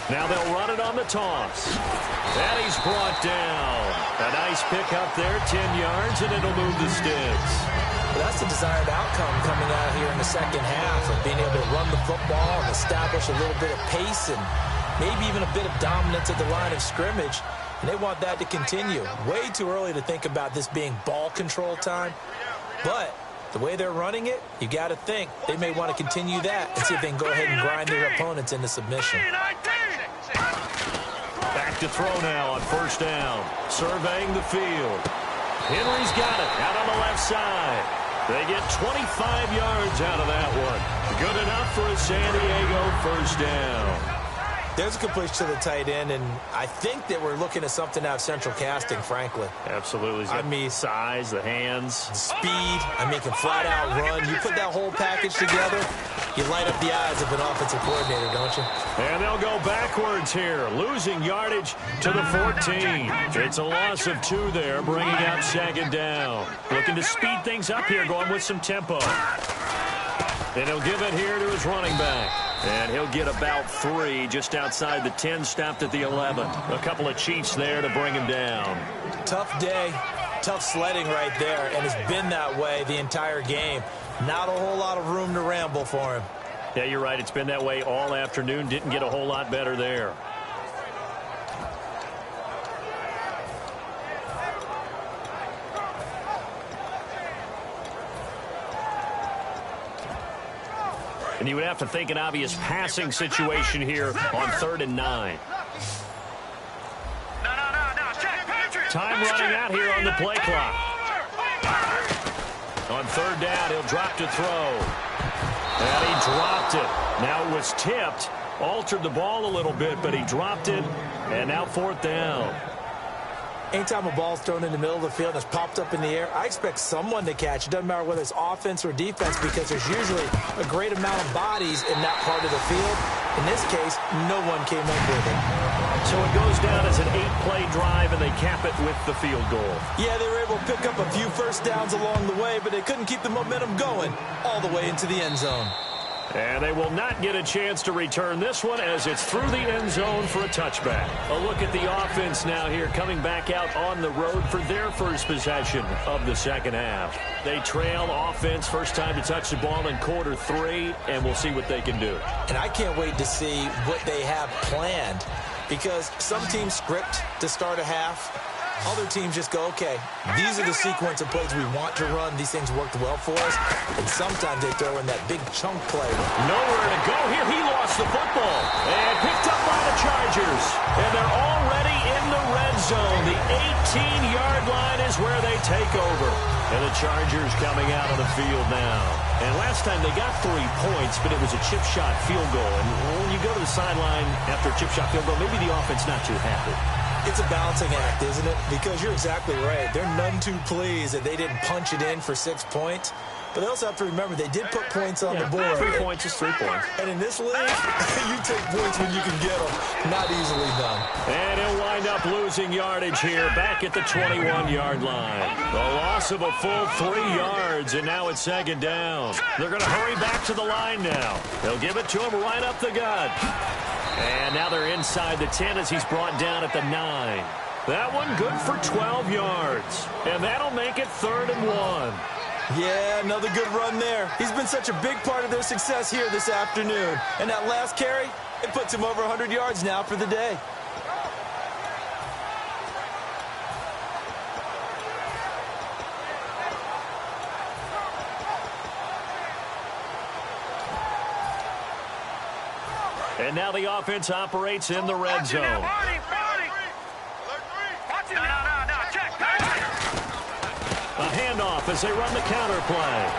Now they'll run it on the toss. And he's brought down. A nice pick up there, 10 yards, and it'll move the sticks. Well, that's the desired outcome coming out here in the second half of being able to run the football and establish a little bit of pace and maybe even a bit of dominance at the line of scrimmage. And they want that to continue. Way too early to think about this being ball control time. But the way they're running it, you got to think they may want to continue that and see if they can go ahead and grind their opponents into submission. Back to throw now on first down. Surveying the field. Henry's got it out on the left side. They get 25 yards out of that one. Good enough for a San Diego first down. There's a completion to the tight end, and I think that we're looking at something out of central casting, frankly. Absolutely. I mean, size, the hands. Speed. I mean, can flat out run. You put that whole package together, you light up the eyes of an offensive coordinator, don't you? And they'll go backwards here, losing yardage to the 14. It's a loss of 2 there, bringing up second down. Looking to speed things up here, going with some tempo. And he'll give it here to his running back. And he'll get about 3 just outside the 10, stopped at the 11. A couple of cheats there to bring him down. Tough day, tough sledding right there, and it's been that way the entire game. Not a whole lot of room to ramble for him. Yeah, you're right. It's been that way all afternoon. Didn't get a whole lot better there. And you would have to think an obvious passing situation here on 3rd and 9. Time running out here on the play clock. On 3rd down, he'll drop to throw. And he dropped it. Now it was tipped. Altered the ball a little bit, but he dropped it. And now 4th down. Anytime a ball's thrown in the middle of the field and it's popped up in the air, I expect someone to catch. It doesn't matter whether it's offense or defense because there's usually a great amount of bodies in that part of the field. In this case, no one came up with it. So it goes down as an 8-play drive, and they cap it with the field goal. Yeah, they were able to pick up a few first downs along the way, but they couldn't keep the momentum going all the way into the end zone. And they will not get a chance to return this one as it's through the end zone for a touchback. A look at the offense now here coming back out on the road for their first possession of the second half. They trail offense first time to touch the ball in quarter 3, and we'll see what they can do. And I can't wait to see what they have planned because some teams script to start a half. Other teams just go, okay, these are the sequence of plays we want to run. These things worked well for us. And sometimes they throw in that big chunk play. Nowhere to go here. He lost the football. And picked up by the Chargers. And they're already in the red zone. The 18-yard line is where they take over. And the Chargers coming out on the field now. And last time they got 3 points, but it was a chip shot field goal. And when you go to the sideline after a chip shot field goal, maybe the offense not too happy. It's a balancing act, isn't it? Because you're exactly right. They're none too pleased that they didn't punch it in for 6 points. But they also have to remember they did put points on the board. 3 points is 3 points. And in this league, you take points when you can get them. Not easily done. And he'll wind up losing yardage here back at the 21-yard line. The loss of a full 3 yards, and now it's second down. They're going to hurry back to the line now. They'll give it to him right up the gut. And now they're inside the 10 as he's brought down at the 9. That one good for 12 yards. And that'll make it 3rd and 1. Yeah, another good run there. He's been such a big part of their success here this afternoon. And that last carry, it puts him over 100 yards now for the day. And now the offense operates in the red zone. A handoff as they run the counter play.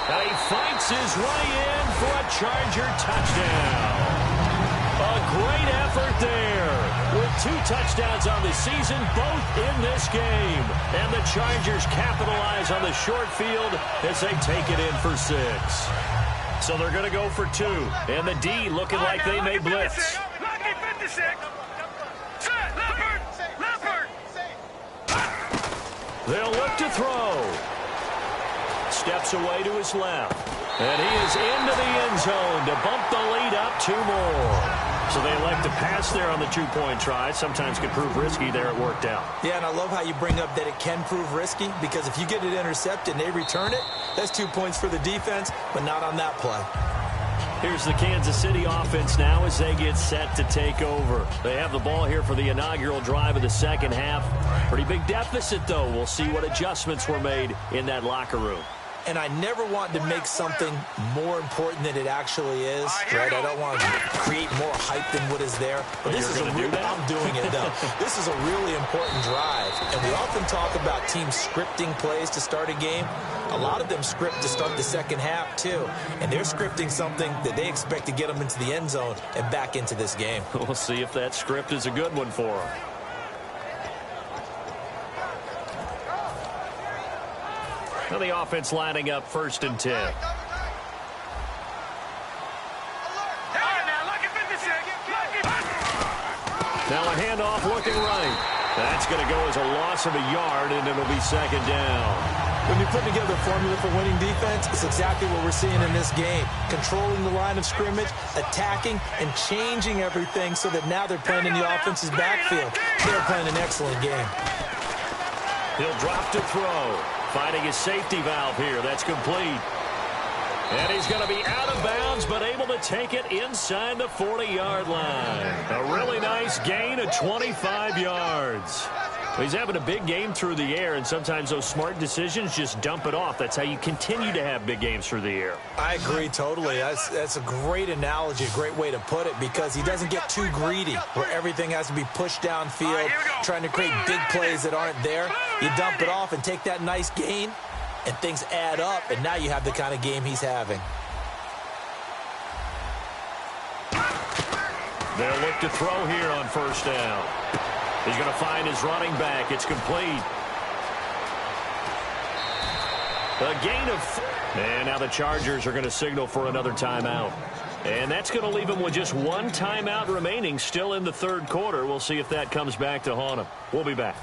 And he fights his way in for a Charger touchdown. A great effort there. With 2 touchdowns on the season, both in this game. And the Chargers capitalize on the short field as they take it in for 6. So they're going to go for 2. And the D looking like they may blitz. They'll look to throw. steps away to his left. And he is into the end zone to bump the lead up 2 more. So they elect to pass there on the 2-point try. Sometimes can prove risky. There it worked out. Yeah, and I love how you bring up that it can prove risky, because if you get it intercepted and they return it, that's 2 points for the defense, but not on that play. Here's the Kansas City offense now as they get set to take over. They have the ball here for the inaugural drive of the second half. Pretty big deficit, though. We'll see what adjustments were made in that locker room. And I never want to make something more important than it actually is, right? I don't want to create more hype than what is there. But this is I'm doing it, though. This is a really important drive. And we often talk about teams scripting plays to start a game. A lot of them script to start the second half, too. And they're scripting something that they expect to get them into the end zone and back into this game. We'll see if that script is a good one for them. Now the offense lining up 1st and 10. Now a handoff looking right. That's going to go as a loss of a yard, and it'll be 2nd down. When you put together a formula for winning defense, it's exactly what we're seeing in this game. Controlling the line of scrimmage, attacking, and changing everything so that now they're playing in the offense's backfield. They're playing an excellent game. He'll drop to throw. Finding his safety valve here. That's complete. And he's going to be out of bounds, but able to take it inside the 40-yard line. A really nice gain of 25 yards. He's having a big game through the air, and sometimes those smart decisions just dump it off. That's how you continue to have big games through the air. I agree totally. That's a great analogy, a great way to put it, because he doesn't get too greedy where everything has to be pushed downfield, trying to create big plays that aren't there. You dump it off and take that nice gain, and things add up, and now you have the kind of game he's having. They'll look to throw here on 1st down. He's going to find his running back. It's complete. A gain of... And now the Chargers are going to signal for another timeout. And that's going to leave him with just 1 timeout remaining still in the 3rd quarter. We'll see if that comes back to haunt him. We'll be back.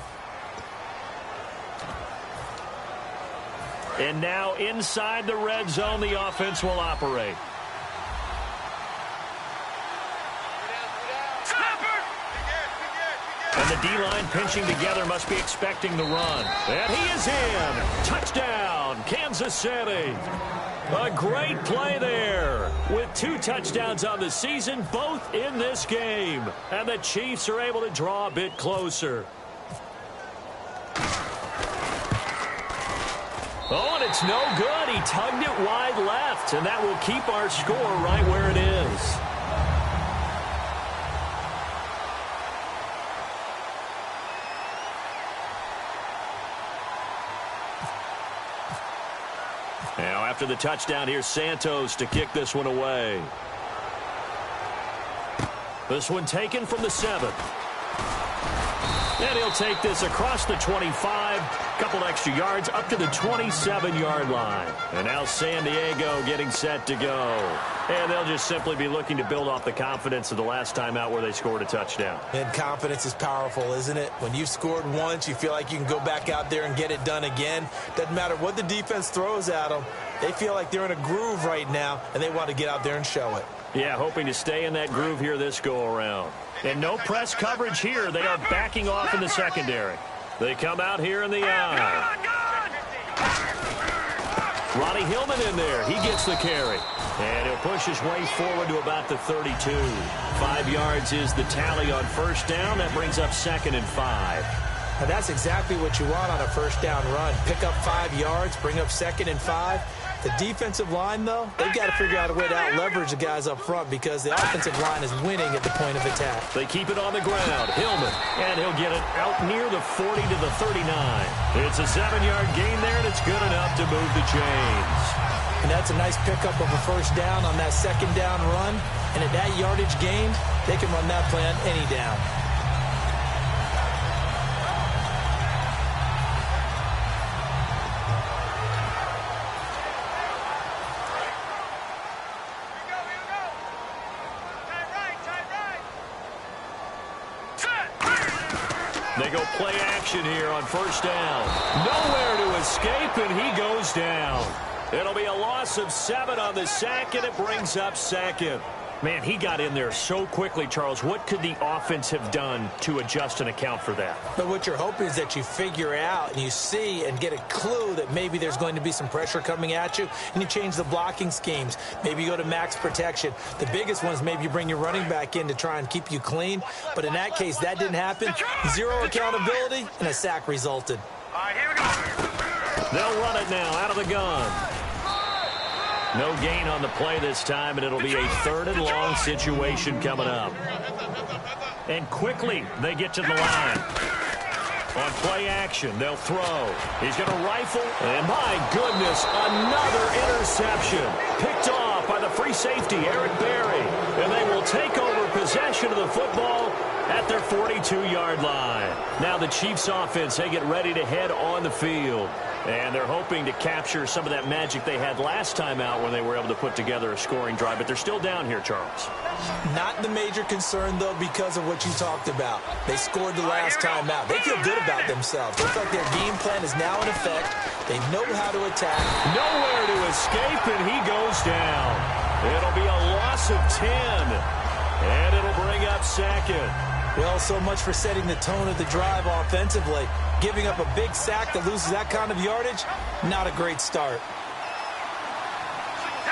And now inside the red zone, the offense will operate. And the D-line pinching together must be expecting the run. And he is in. Touchdown, Kansas City. A great play there with 2 touchdowns on the season, both in this game. And the Chiefs are able to draw a bit closer. Oh, and it's no good. He tugged it wide left, and that will keep our score right where it is. Now, after the touchdown, here's Santos to kick this one away. This one taken from the 7. And he'll take this across the 25, couple extra yards up to the 27-yard line. And now San Diego getting set to go. And they'll just simply be looking to build off the confidence of the last time out where they scored a touchdown. And confidence is powerful, isn't it? When you've scored once, you feel like you can go back out there and get it done again. Doesn't matter what the defense throws at them. They feel like they're in a groove right now, and they want to get out there and show it. Yeah, hoping to stay in that groove here this go-around. And no press coverage here. They are backing off in the secondary. They come out here in the eye. Ronnie Hillman in there. He gets the carry. And he'll push his way forward to about the 32. 5 yards is the tally on 1st down. That brings up 2nd and 5. And that's exactly what you want on a 1st down run. Pick up 5 yards, bring up 2nd and 5. The defensive line, though, they've got to figure out a way to out-leverage the guys up front because the offensive line is winning at the point of attack. They keep it on the ground. Hillman, and he'll get it out near the 40 to the 39. It's a 7-yard gain there, and it's good enough to move the chains. And that's a nice pickup of a 1st down on that 2nd down run. And at that yardage gain, they can run that play on any down. They go play action here on 1st down. Nowhere to escape, and he goes down. It'll be a loss of 7 on the sack, and it brings up second. Man, he got in there so quickly, Charles. What could the offense have done to adjust and account for that? But what you're hoping is that you figure out and you see and get a clue that maybe there's going to be some pressure coming at you, and you change the blocking schemes. Maybe you go to max protection. The biggest one is maybe you bring your running back in to try and keep you clean. But in that case, that didn't happen. 0 accountability, and a sack resulted. All right, here we go. They'll run it now out of the gun. No gain on the play this time, and it'll be a 3rd and long situation coming up. And quickly, they get to the line. On play action, they'll throw. He's going to rifle, and my goodness, another interception. Picked off by the free safety, Eric Berry. And they will take over possession of the football at their 42-yard line. Now the Chiefs offense, they get ready to head on the field. And they're hoping to capture some of that magic they had last time out when they were able to put together a scoring drive. But they're still down here, Charles. Not the major concern, though, because of what you talked about. They scored the last time out. They feel good about themselves. Looks like their game plan is now in effect. They know how to attack. Nowhere to escape, and he goes down. It'll be a loss of 10, and it'll bring up second. Well, so much for setting the tone of the drive offensively. Giving up a big sack that loses that kind of yardage, not a great start.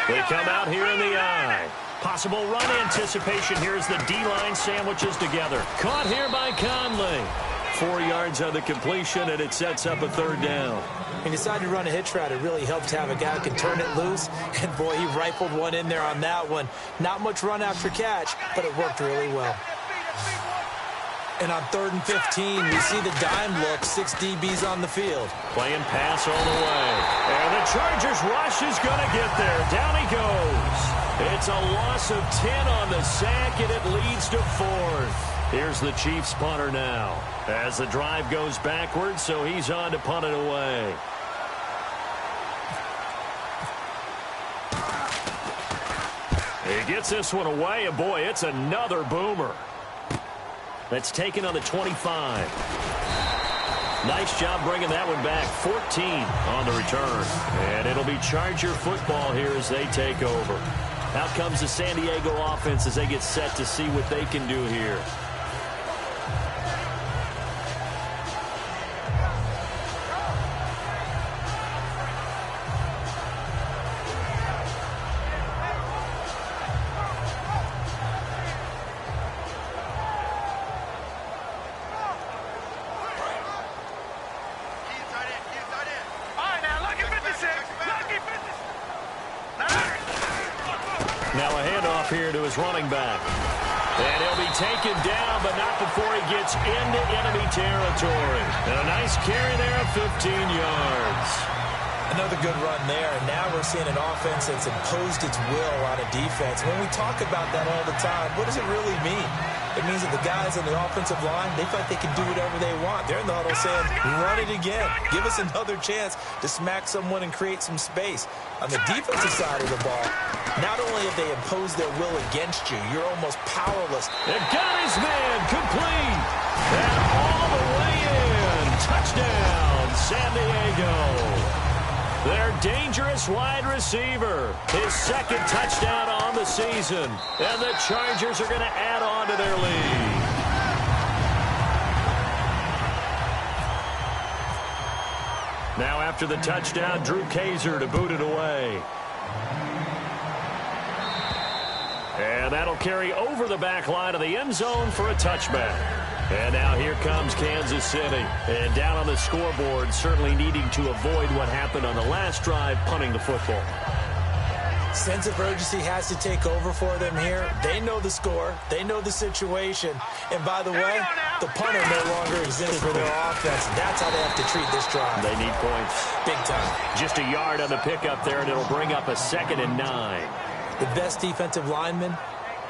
They come out here in the eye. Possible run anticipation here as the D-line sandwiches together. Caught here by Conley. 4 yards on the completion, and it sets up a 3rd down. He decided to run a hitch route. It really helped to have a guy who can turn it loose. And, boy, he rifled one in there on that one. Not much run after catch, but it worked really well. And on 3rd and 15, we see the dime look, 6 DBs on the field. Playing pass all the way. And the Chargers rush is going to get there. Down he goes. It's a loss of 10 on the sack, and it leads to 4th. Here's the Chiefs punter now. As the drive goes backwards, so he's on to punt it away. He gets this one away, and boy, it's another boomer. That's taken on the 25. Nice job bringing that one back. 14 on the return. And it'll be Charger football here as they take over. Out comes the San Diego offense as they get set to see what they can do here. Now a handoff here to his running back. And he'll be taken down, but not before he gets into enemy territory. And a nice carry there of 15 yards. Another good run there, and now we're seeing an offense that's imposed its will on a defense. When we talk about that all the time, what does it really mean? It means that the guys on the offensive line, they feel like they can do whatever they want. They're in the huddle saying, run it again. Give us another chance to smack someone and create some space. On the defensive side of the ball, not only have they imposed their will against you, you're almost powerless. And got his man complete. And all the way in. Touchdown, San Diego. Their dangerous wide receiver. His 2nd touchdown on the season. And the Chargers are going to add on to their lead. Now after the touchdown, Drew Kaiser to boot it away. And that'll carry over the back line of the end zone for a touchback. And now here comes Kansas City. And down on the scoreboard, certainly needing to avoid what happened on the last drive, punting the football. Sense of urgency has to take over for them here. They know the score. They know the situation. And by the way, the punter no longer exists for their offense. That's how they have to treat this drive. They need points. Big time. Just a yard on the pickup there, and it'll bring up a 2nd and 9. The best defensive linemen,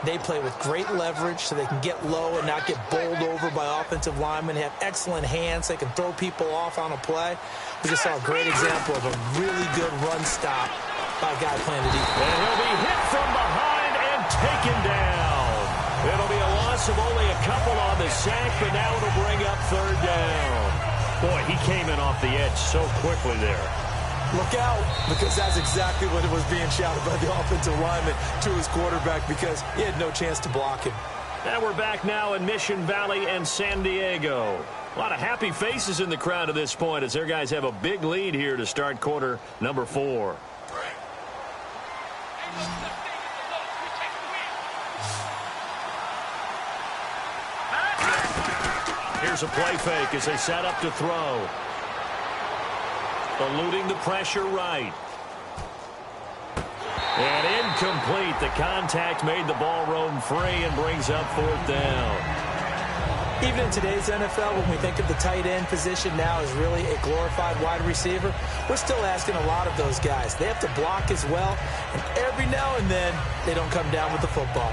they play with great leverage so they can get low and not get bowled over by offensive linemen. They have excellent hands. They can throw people off on a play. We just saw a great example of a really good run stop by a guy playing the defense. And he'll be hit from behind and taken down. It'll be a loss of only a couple on the sack, but now it'll bring up 3rd down. Boy, he came in off the edge so quickly there. Look out, because that's exactly what it was being shouted by the offensive lineman to his quarterback, because he had no chance to block him. And we're back now in Mission Valley and San Diego. A lot of happy faces in the crowd at this point as their guys have a big lead here to start quarter number 4. Here's a play fake as they set up to throw. Eluding the pressure right. And incomplete. The contact made the ball roam free and brings up 4th down. Even in today's NFL, when we think of the tight end position now as really a glorified wide receiver, we're still asking a lot of those guys. They have to block as well, and every now and then, they don't come down with the football.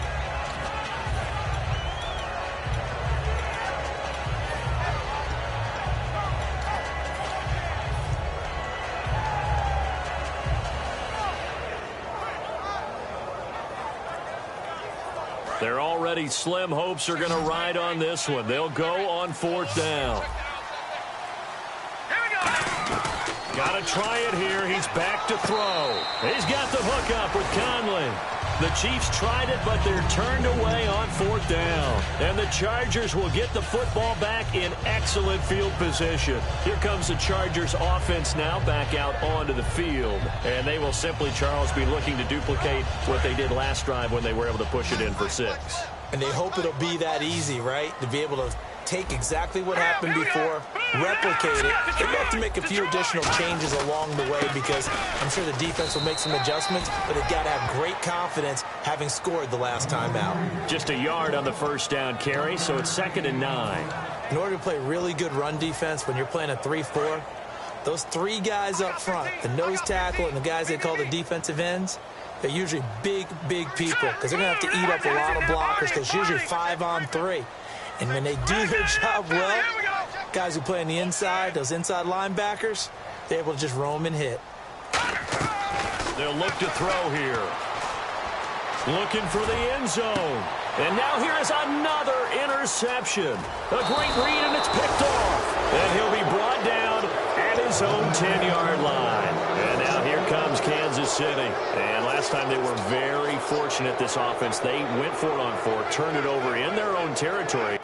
Their already slim hopes are going to ride on this one. They'll go on 4th down. Here we go. Got to try it here. He's back to throw. He's got the hook up with Conley. The Chiefs tried it, but they're turned away on 4th down. And the Chargers will get the football back in excellent field position. Here comes the Chargers offense now back out onto the field. And they will simply, Charles, be looking to duplicate what they did last drive when they were able to push it in for 6. And they hope it'll be that easy, right? To be able to take exactly what happened before, replicate it. They may have to make a few additional changes along the way because I'm sure the defense will make some adjustments, but they've got to have great confidence having scored the last time out. Just a yard on the 1st down carry, so it's 2nd and 9. In order to play really good run defense when you're playing a 3-4, those 3 guys up front, the nose tackle and the guys they call the defensive ends, they're usually big, big people because they're going to have to eat up a lot of blockers because it's usually 5-on-3. And when they do their job well, guys who play on the inside, those inside linebackers, they're able to just roam and hit. They'll look to throw here. Looking for the end zone. And now here is another interception. A great read, and it's picked off. And he'll be brought down at his own 10-yard line. And now here comes Kansas City. And last time they were very fortunate, this offense. They went for it on 4, turned it over in their own territory.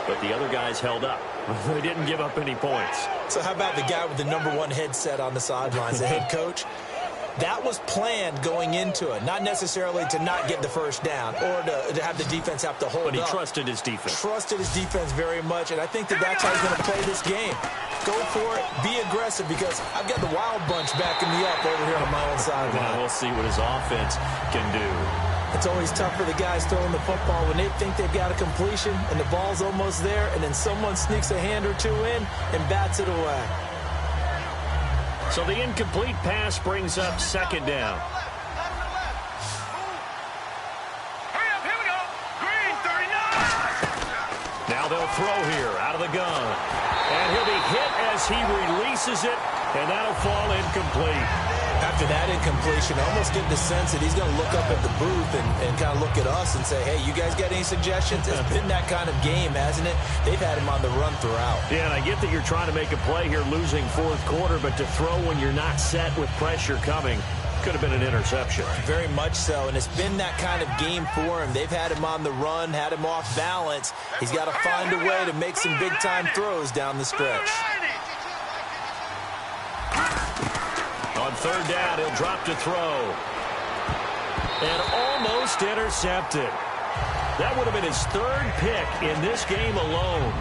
but the other guys held up. They didn't give up any points. So how about the guy with the #1 headset on the sidelines, the head coach? That was planned going into it, not necessarily to not get the first down or to have the defense have to hold up. But he trusted his defense. Trusted his defense very much, and I think that's how he's going to play this game. Go for it, be aggressive, because I've got the wild bunch backing me up over here on my own sideline. Now we'll see what his offense can do. It's always tough for the guys throwing the football when they think they've got a completion and the ball's almost there, and then someone sneaks a hand or two in and bats it away. So the incomplete pass brings up second down. Hurry up, here we go. Green, 39. Now they'll throw here out of the gun. And he'll be hit as he releases it, and that'll fall incomplete. After that incompletion, I almost get the sense that he's going to look up at the booth and kind of look at us and say, hey, you guys got any suggestions? It's been that kind of game, hasn't it? They've had him on the run throughout. Yeah, and I get that you're trying to make a play here losing fourth quarter, but to throw when you're not set with pressure coming could have been an interception. Very much so, and it's been that kind of game for him. They've had him on the run, had him off balance. He's got to find a way to make some big-time throws down the stretch. On third down, he'll drop to throw. And almost intercepted. That would have been his third pick in this game alone.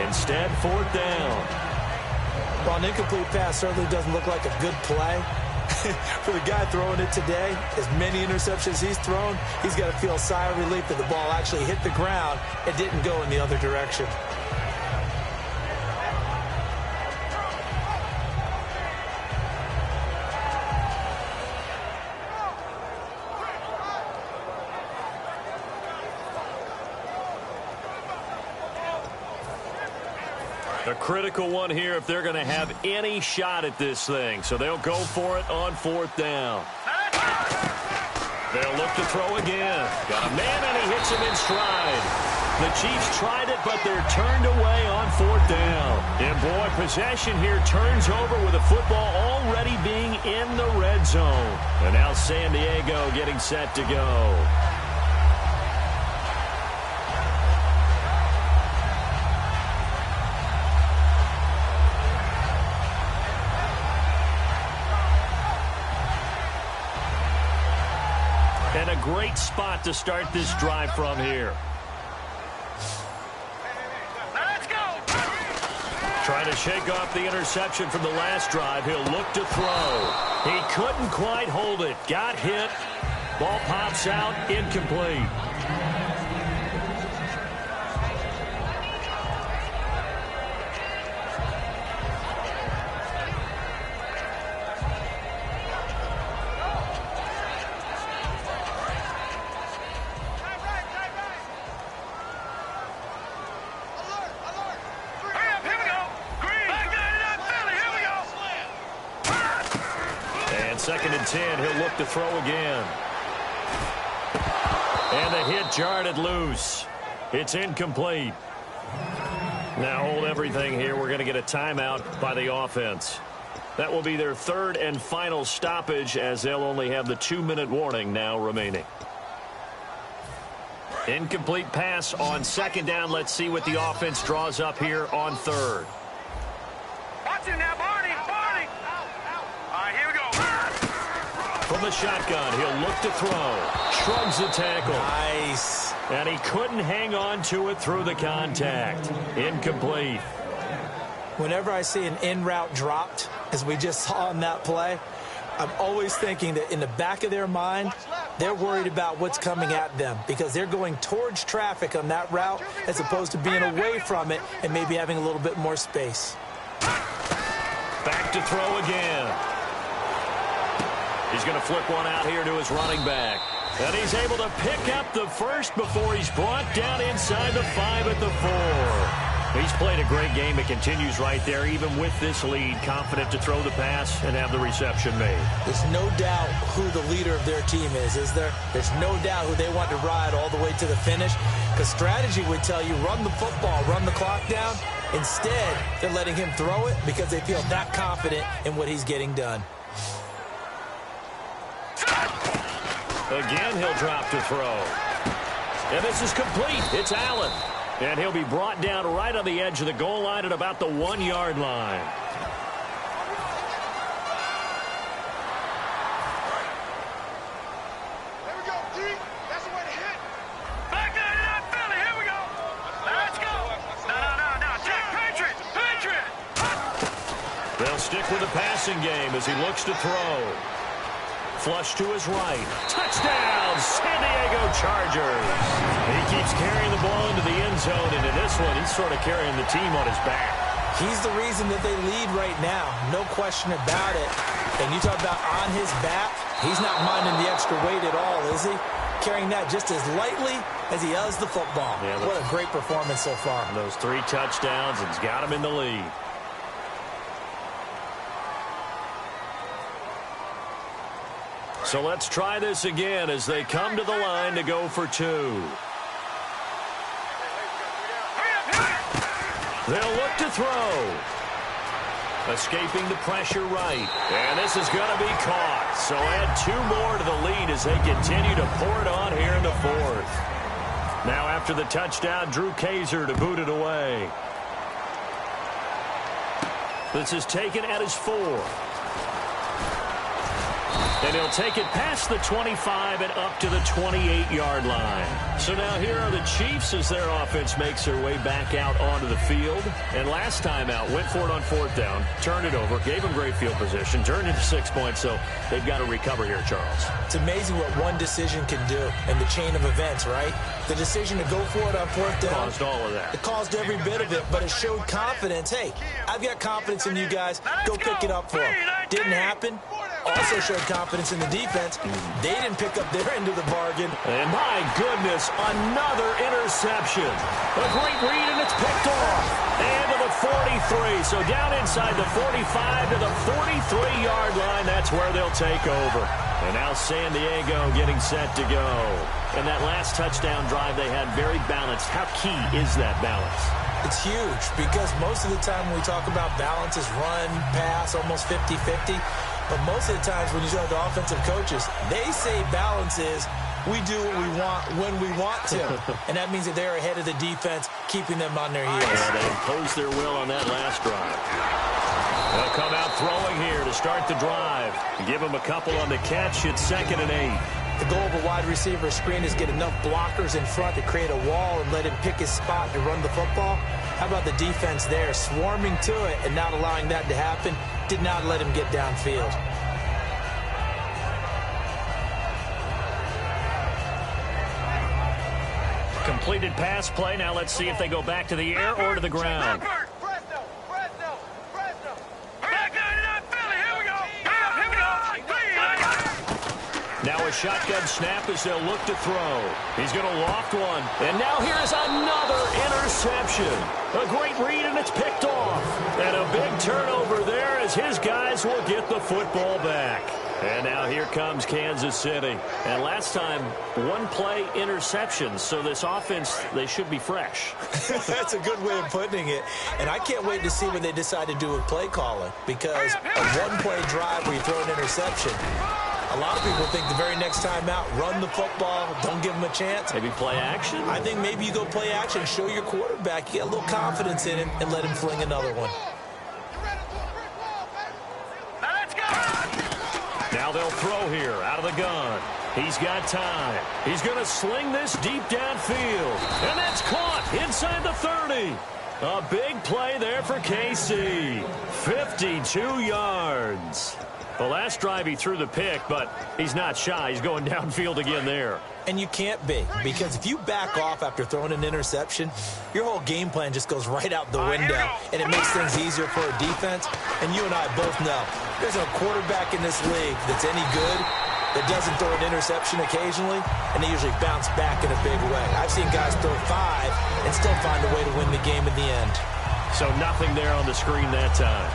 Instead, fourth down. Well, an incomplete pass certainly doesn't look like a good play. For the guy throwing it today, as many interceptions he's thrown, he's got to feel a sigh of relief that the ball actually hit the ground and didn't go in the other direction. A critical one here if they're going to have any shot at this thing. So they'll go for it on fourth down. They'll look to throw again. Got a man, and he hits him in stride. The Chiefs tried it, but they're turned away on fourth down. And, boy, possession here turns over with the football already being in the red zone. And now San Diego getting set to go. And a great spot to start this drive from here. Let's go. Trying to shake off the interception from the last drive. He'll look to throw. He couldn't quite hold it. Got hit. Ball pops out. Incomplete. Second and 10, he'll look to throw again. And the hit jarred it loose. It's incomplete. Now hold everything here. We're going to get a timeout by the offense. That will be their third and final stoppage, as they'll only have the 2-minute warning now remaining. Incomplete pass on second down. Let's see what the offense draws up here on third. Watch it now, Barney. All right, here we go. From the shotgun, he'll look to throw. Shrugs the tackle. Nice. And he couldn't hang on to it through the contact. Incomplete. Whenever I see an in route dropped, as we just saw in that play, I'm always thinking that in the back of their mind, they're worried about what's coming at them because they're going towards traffic on that route as opposed to being away from it and maybe having a little bit more space. Back to throw again. He's going to flip one out here to his running back. And he's able to pick up the first before he's brought down inside the 5 at the 4. He's played a great game. It continues right there, even with this lead, confident to throw the pass and have the reception made. There's no doubt who the leader of their team is there? There's no doubt who they want to ride all the way to the finish. Because strategy would tell you, run the football, run the clock down. Instead, they're letting him throw it because they feel that confident in what he's getting done. Again, he'll drop to throw. And this is complete. It's Allen. And he'll be brought down right on the edge of the goal line at about the 1-yard line. Here we go, D. That's the way to hit. Back there to that Philly. Here we go. Let's go. No. Check. Patriot. They'll stick with the passing game as he looks to throw. Flush to his right. Touchdown, San Diego Chargers. He keeps carrying the ball into the end zone, and in this one, he's sort of carrying the team on his back. He's the reason that they lead right now. No question about it. And you talk about on his back, he's not minding the extra weight at all, is he? Carrying that just as lightly as he does the football. Yeah, what a great performance so far. Those 3 touchdowns, and he's got him in the lead. So let's try this again as they come to the line to go for 2. They'll look to throw. Escaping the pressure right. And this is going to be caught. So add 2 more to the lead as they continue to pour it on here in the 4th. Now after the touchdown, Drew Kaiser to boot it away. This is taken at his 4. And he'll take it past the 25 and up to the 28-yard line. So now here are the Chiefs as their offense makes their way back out onto the field. And last time out, went for it on 4th down, turned it over, gave them great field position, turned into 6 points, so they've got to recover here, Charles. It's amazing what one decision can do in the chain of events, right? The decision to go for it on 4th down. Caused all of that. It caused every bit of it, but it showed confidence. Hey, I've got confidence in you guys. Go pick it up for them. Didn't happen. Also showed confidence in the defense. They didn't pick up their end of the bargain. And my goodness, another interception. A great read, and it's picked off. And to the 43. So down inside the 45 to the 43-yard line. That's where they'll take over. And now San Diego getting set to go. And that last touchdown drive they had very balanced. How key is that balance? It's huge because most of the time when we talk about balance is run, pass, almost 50-50. But most of the times when you talk to offensive coaches, they say balance is we do what we want when we want to. And that means that they're ahead of the defense, keeping them on their heels. Yeah, they imposed their will on that last drive. They'll come out throwing here to start the drive. Give them a couple on the catch. It's 2nd and 8. The goal of a wide receiver screen is get enough blockers in front to create a wall and let him pick his spot to run the football. How about the defense there, swarming to it and not allowing that to happen? Did not let him get downfield. Completed pass play. Now let's see if they go back to the air or to the ground. Now a shotgun snap as they'll look to throw. He's going to loft one. And now here's another interception. A great read, and it's picked off. And a big turnover there as his guys will get the football back. And now here comes Kansas City. And last time, 1-play interceptions. So this offense, they should be fresh. That's a good way of putting it. And I can't wait to see what they decide to do with play calling. Because a 1-play drive where you throw an interception, a lot of people think the very next time out, run the football, don't give them a chance. Maybe play action? I think maybe you go play action, show your quarterback, you get a little confidence in him, and let him fling another one. Now they'll throw here out of the gun. He's got time. He's going to sling this deep downfield. And that's caught inside the 30. A big play there for KC. 52 yards. The last drive he threw the pick, but he's not shy. He's going downfield again there. And you can't be, because if you back off after throwing an interception, your whole game plan just goes right out the window, and it makes things easier for a defense. And you and I both know there's a quarterback in this league that's any good that doesn't throw an interception occasionally, and they usually bounce back in a big way. I've seen guys throw 5 and still find a way to win the game in the end. So nothing there on the screen that time.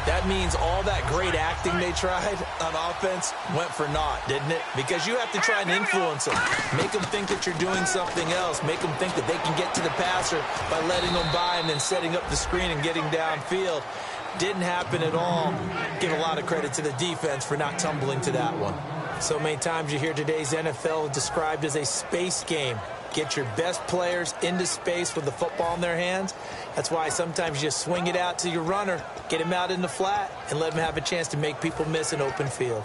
That means all that great acting they tried on offense went for naught, didn't it? Because you have to try and influence them. Make them think that you're doing something else. Make them think that they can get to the passer by letting them by and then setting up the screen and getting downfield. Didn't happen at all. Give a lot of credit to the defense for not tumbling to that one. So many times you hear today's NFL described as a space game. Get your best players into space with the football in their hands. That's why sometimes you just swing it out to your runner, get him out in the flat, and let him have a chance to make people miss an open field.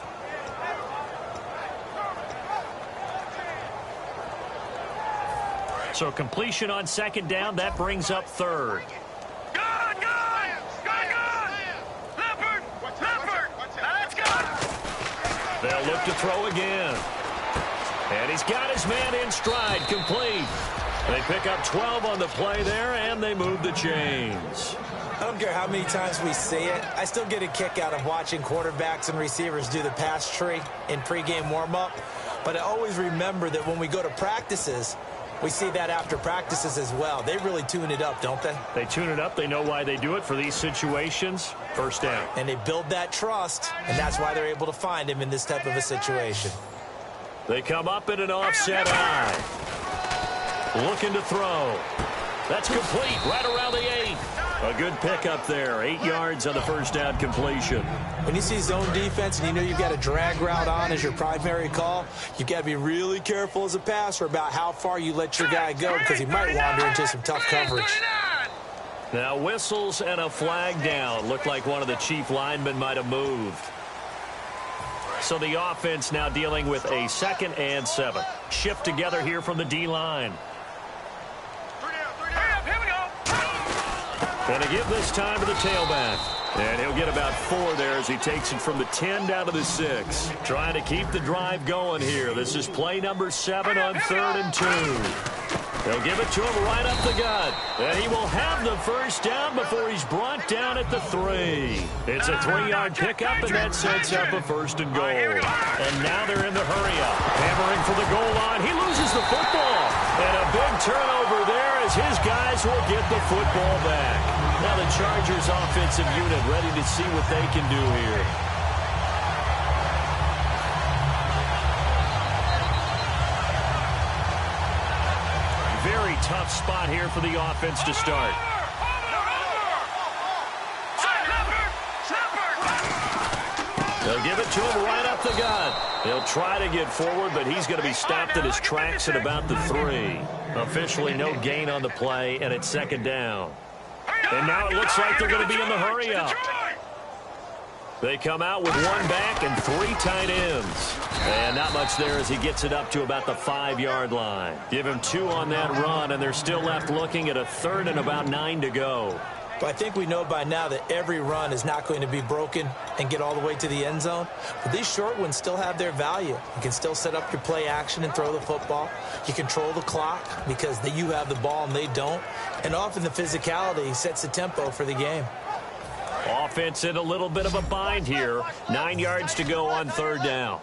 So completion on second down, that brings up third. They'll look to throw again. And he's got his man in stride, complete. They pick up 12 on the play there, and they move the chains. I don't care how many times we see it. I still get a kick out of watching quarterbacks and receivers do the pass tree in pregame warm-up. But I always remember that when we go to practices, we see that after practices as well. They really tune it up, don't they? They tune it up. They know why they do it for these situations. First down. And they build that trust, and that's why they're able to find him in this type of a situation. They come up in an offset eye. Looking to throw. That's complete right around the 8. A good pickup there. 8 yards on the first down completion. When you see zone defense and you know you've got a drag route on as your primary call, you've got to be really careful as a passer about how far you let your guy go because he might wander into some tough coverage. Now whistles and a flag down. Looked like one of the chief linemen might have moved. So the offense now dealing with a 2nd and 7. Shift together here from the D-line. And a give this time to the tailback. And he'll get about 4 there as he takes it from the 10 down to the 6. Trying to keep the drive going here. This is play number 7 on 3rd and 2. They'll give it to him right up the gut. And he will have the first down before he's brought down at the 3. It's a 3-yard pickup, and that sets up a 1st and goal. And now they're in the hurry-up. Hammering for the goal line. He loses the football. And a big turnover there as his guys will get the football back. Now the Chargers offensive unit ready to see what they can do here. Very tough spot here for the offense to start. They'll give it to him right up the gut. He'll try to get forward, but he's going to be stopped at his tracks at about the 3. Officially no gain on the play, and it's 2nd down. And now it looks like they're going to be in the hurry-up. They come out with 1 back and 3 tight ends. And not much there as he gets it up to about the 5-yard line. Give him 2 on that run, and they're still left looking at a 3rd and about 9 to go. But I think we know by now that every run is not going to be broken and get all the way to the end zone. But these short ones still have their value. You can still set up your play action and throw the football. You control the clock because you have the ball and they don't. And often the physicality sets the tempo for the game. Offense in a little bit of a bind here. 9 yards to go on 3rd down.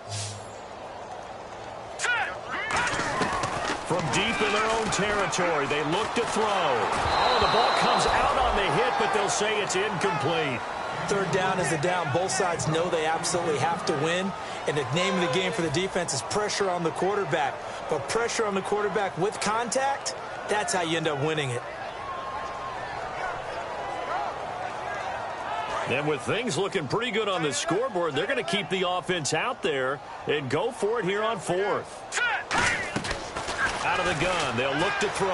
From deep in their own territory, they look to throw. Oh, the ball comes out on the hit, but they'll say it's incomplete. 3rd down is the down. Both sides know they absolutely have to win. And the name of the game for the defense is pressure on the quarterback. But pressure on the quarterback with contact, that's how you end up winning it. And with things looking pretty good on the scoreboard, they're going to keep the offense out there and go for it here on 4th. Out of the gun, they'll look to throw.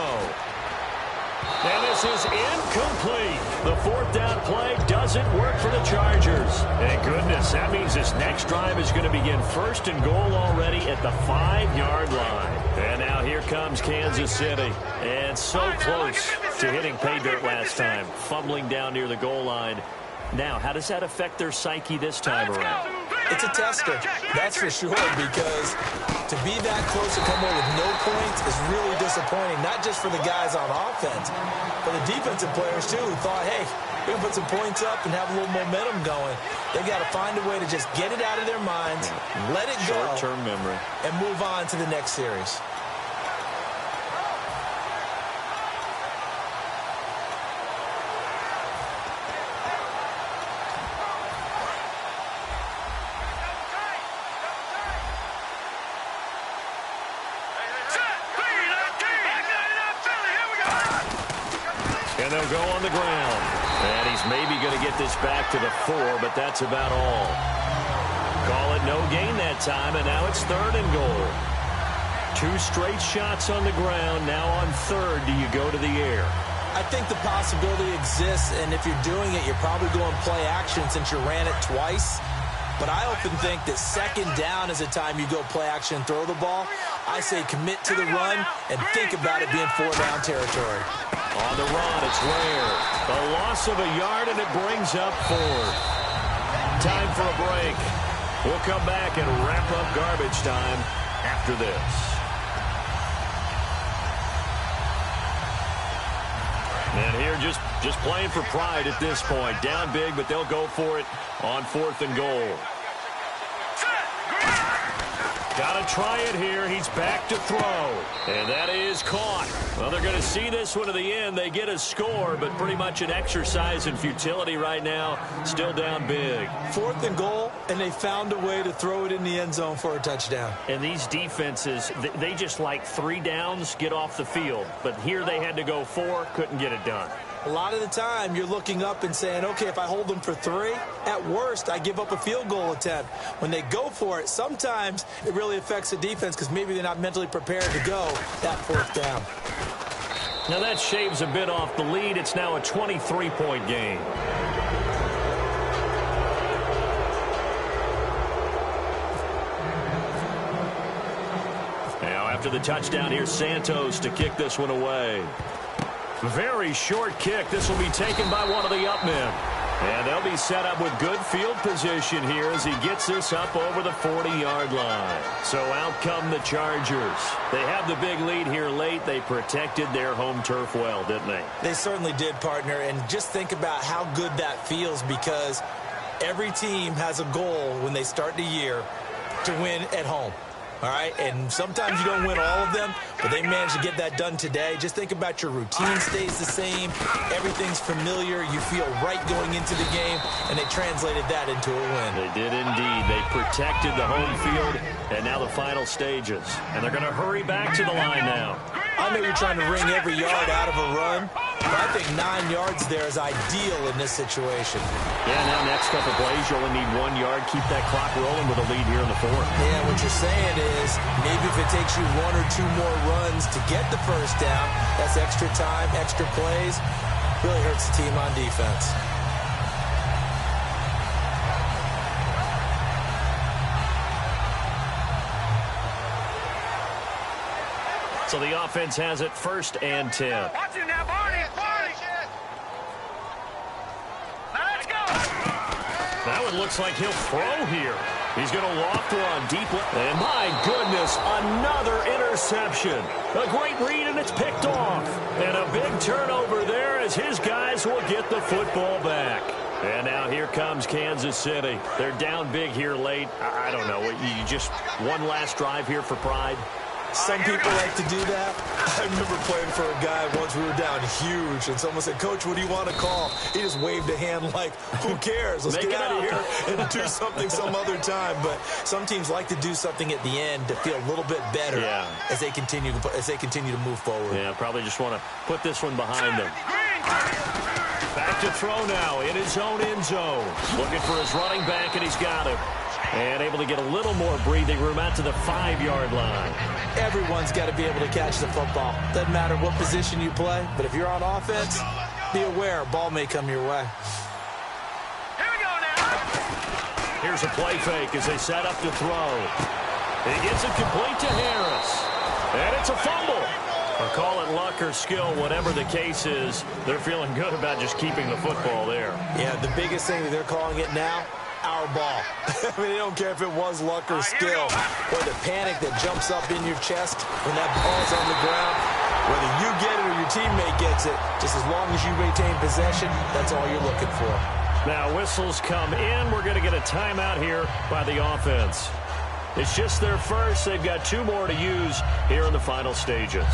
And this is incomplete. The 4th down play doesn't work for the Chargers. Thank goodness, that means this next drive is going to begin 1st and goal already at the 5-yard line. And now here comes Kansas City. And so close to hitting pay dirt last time, fumbling down near the goal line. Now, how does that affect their psyche this time around? It's a tester, that's for sure, because to be that close to come away with no points is really disappointing, not just for the guys on offense, but the defensive players, too, who thought, hey, we can put some points up and have a little momentum going. They've got to find a way to just get it out of their minds, let it go, short-term memory, and move on to the next series. And they'll go on the ground. And he's maybe going to get this back to the 4, but that's about all. Call it no gain that time, and now it's 3rd and goal. 2 straight shots on the ground. Now on 3rd, do you go to the air? I think the possibility exists, and if you're doing it, you're probably going play action since you ran it twice. But I often think that 2nd down is a time you go play action and throw the ball. I say commit to the run and think about it being 4-down territory. On the run, it's Ware. A loss of a yard, and it brings up 4th. Time for a break. We'll come back and wrap up garbage time after this. And here just playing for pride at this point. Down big, but they'll go for it on 4th and goal. Got to try it here. He's back to throw. And that is caught. Well, they're going to see this one to the end. They get a score, but pretty much an exercise in futility right now. Still down big. 4th and goal, and they found a way to throw it in the end zone for a touchdown. And these defenses, they just like 3 downs, get off the field. But here they had to go 4, couldn't get it done. A lot of the time, you're looking up and saying, okay, if I hold them for 3, at worst, I give up a field goal attempt. When they go for it, sometimes it really affects the defense because maybe they're not mentally prepared to go that 4th down. Now that shaves a bit off the lead. It's now a 23-point game. Now after the touchdown, here's Santos to kick this one away. Very short kick. This will be taken by one of the up men. And they'll be set up with good field position here as he gets this up over the 40-yard line. So out come the Chargers. They have the big lead here late. They protected their home turf well, didn't they? They certainly did, partner. And just think about how good that feels because every team has a goal when they start the year to win at home. All right, and sometimes you don't win all of them, but they managed to get that done today. Just think about your routine stays the same. Everything's familiar. You feel right going into the game, and they translated that into a win. They did indeed. They protected the home field, and now the final stages. And they're going to hurry back to the line now. I know you're trying to wring every yard out of a run, but I think 9 yards there is ideal in this situation. Yeah, now next couple plays, you only need 1 yard. Keep that clock rolling with a lead here in the 4th. Yeah, what you're saying is maybe if it takes you 1 or 2 more runs to get the 1st down, that's extra time, extra plays. Really hurts the team on defense. So the offense has it 1st and 10. Watch it now, Barney. Now let's go. That one looks like he'll throw here. He's going to loft one deep. And my goodness, another interception. A great read, and it's picked off. And a big turnover there as his guys will get the football back. And now here comes Kansas City. They're down big here late. I don't know. You just one last drive here for pride. Some people like to do that. I remember playing for a guy once. We were down huge, and someone said, "Coach, what do you want to call?" He just waved a hand like, "Who cares? Let's get out of here and do something some other time." But some teams like to do something at the end to feel a little bit better as they continue to move forward. Yeah, probably just want to put this one behind them. Back to throw now in his own end zone. Looking for his running back, and he's got him. And able to get a little more breathing room out to the 5-yard line. Everyone's got to be able to catch the football. Doesn't matter what position you play, but if you're on offense, be aware a ball may come your way. Here we go now. Here's a play fake as they set up to throw. He gets it complete to Harris. And it's a fumble. Or call it luck or skill, whatever the case is, they're feeling good about just keeping the football there. Yeah, the biggest thing that they're calling it now, our ball. I mean, they don't care if it was luck or skill, or the panic that jumps up in your chest when that ball's on the ground. Whether you get it or your teammate gets it, just as long as you maintain possession, that's all you're looking for. Now whistles come in. We're going to get a timeout here by the offense. It's just their first. They've got 2 more to use here in the final stages.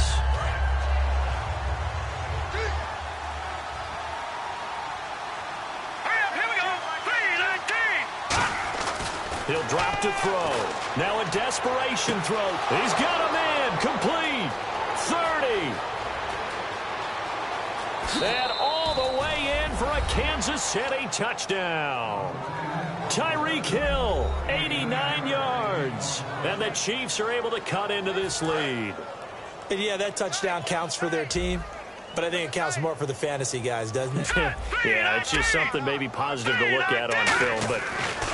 He'll drop to throw. Now a desperation throw. He's got a man. Complete. 30. And all the way in for a Kansas Kansas City touchdown. Tyreek Hill, 89 yards. And the Chiefs are able to cut into this lead. And yeah, that touchdown counts for their team, but I think it counts more for the fantasy guys, doesn't it? Yeah, it's just something maybe positive to look at on film, but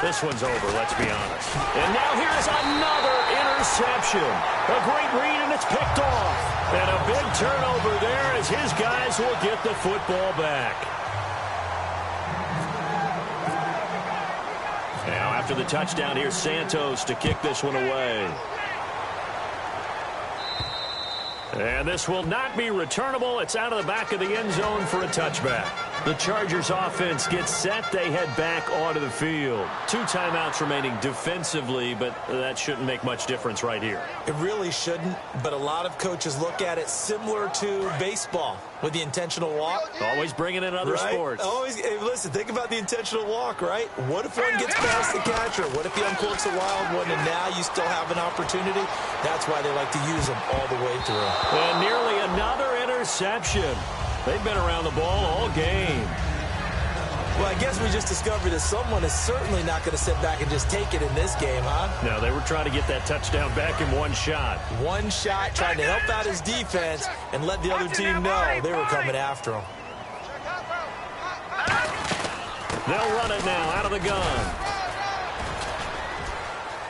this one's over, let's be honest. And now here's another interception. A great read, and it's picked off. And a big turnover there as his guys will get the football back. Now, after the touchdown, here's Santos to kick this one away. And this will not be returnable. It's out of the back of the end zone for a touchback. The Chargers offense gets set. They head back onto the field. 2 timeouts remaining defensively, but that shouldn't make much difference right here. It really shouldn't, but a lot of coaches look at it similar to baseball with the intentional walk. Always bringing in other sports. Always. Hey, listen, think about the intentional walk, right? What if one gets past the catcher? What if he uncorks a wild one and now you still have an opportunity? That's why they like to use them all the way through. And nearly another interception. They've been around the ball all game. Well, I guess we just discovered that someone is certainly not going to sit back and just take it in this game, huh? No, they were trying to get that touchdown back in one shot. One shot, trying to help out his defense and let the other team know they were coming after him. They'll run it now out of the gun.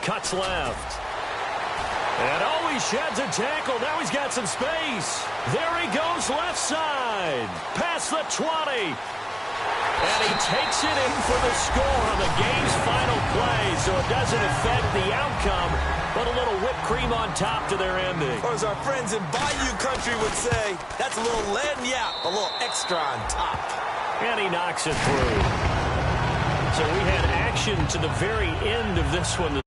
Cuts left. And oh, he sheds a tackle. Now he's got some space. There he goes left side. Past the 20. And he takes it in for the score on the game's final play. So it doesn't affect the outcome, but a little whipped cream on top to their ending. Or as our friends in Bayou Country would say, that's a little lagniappe, a little extra on top. And he knocks it through. So we had action to the very end of this one.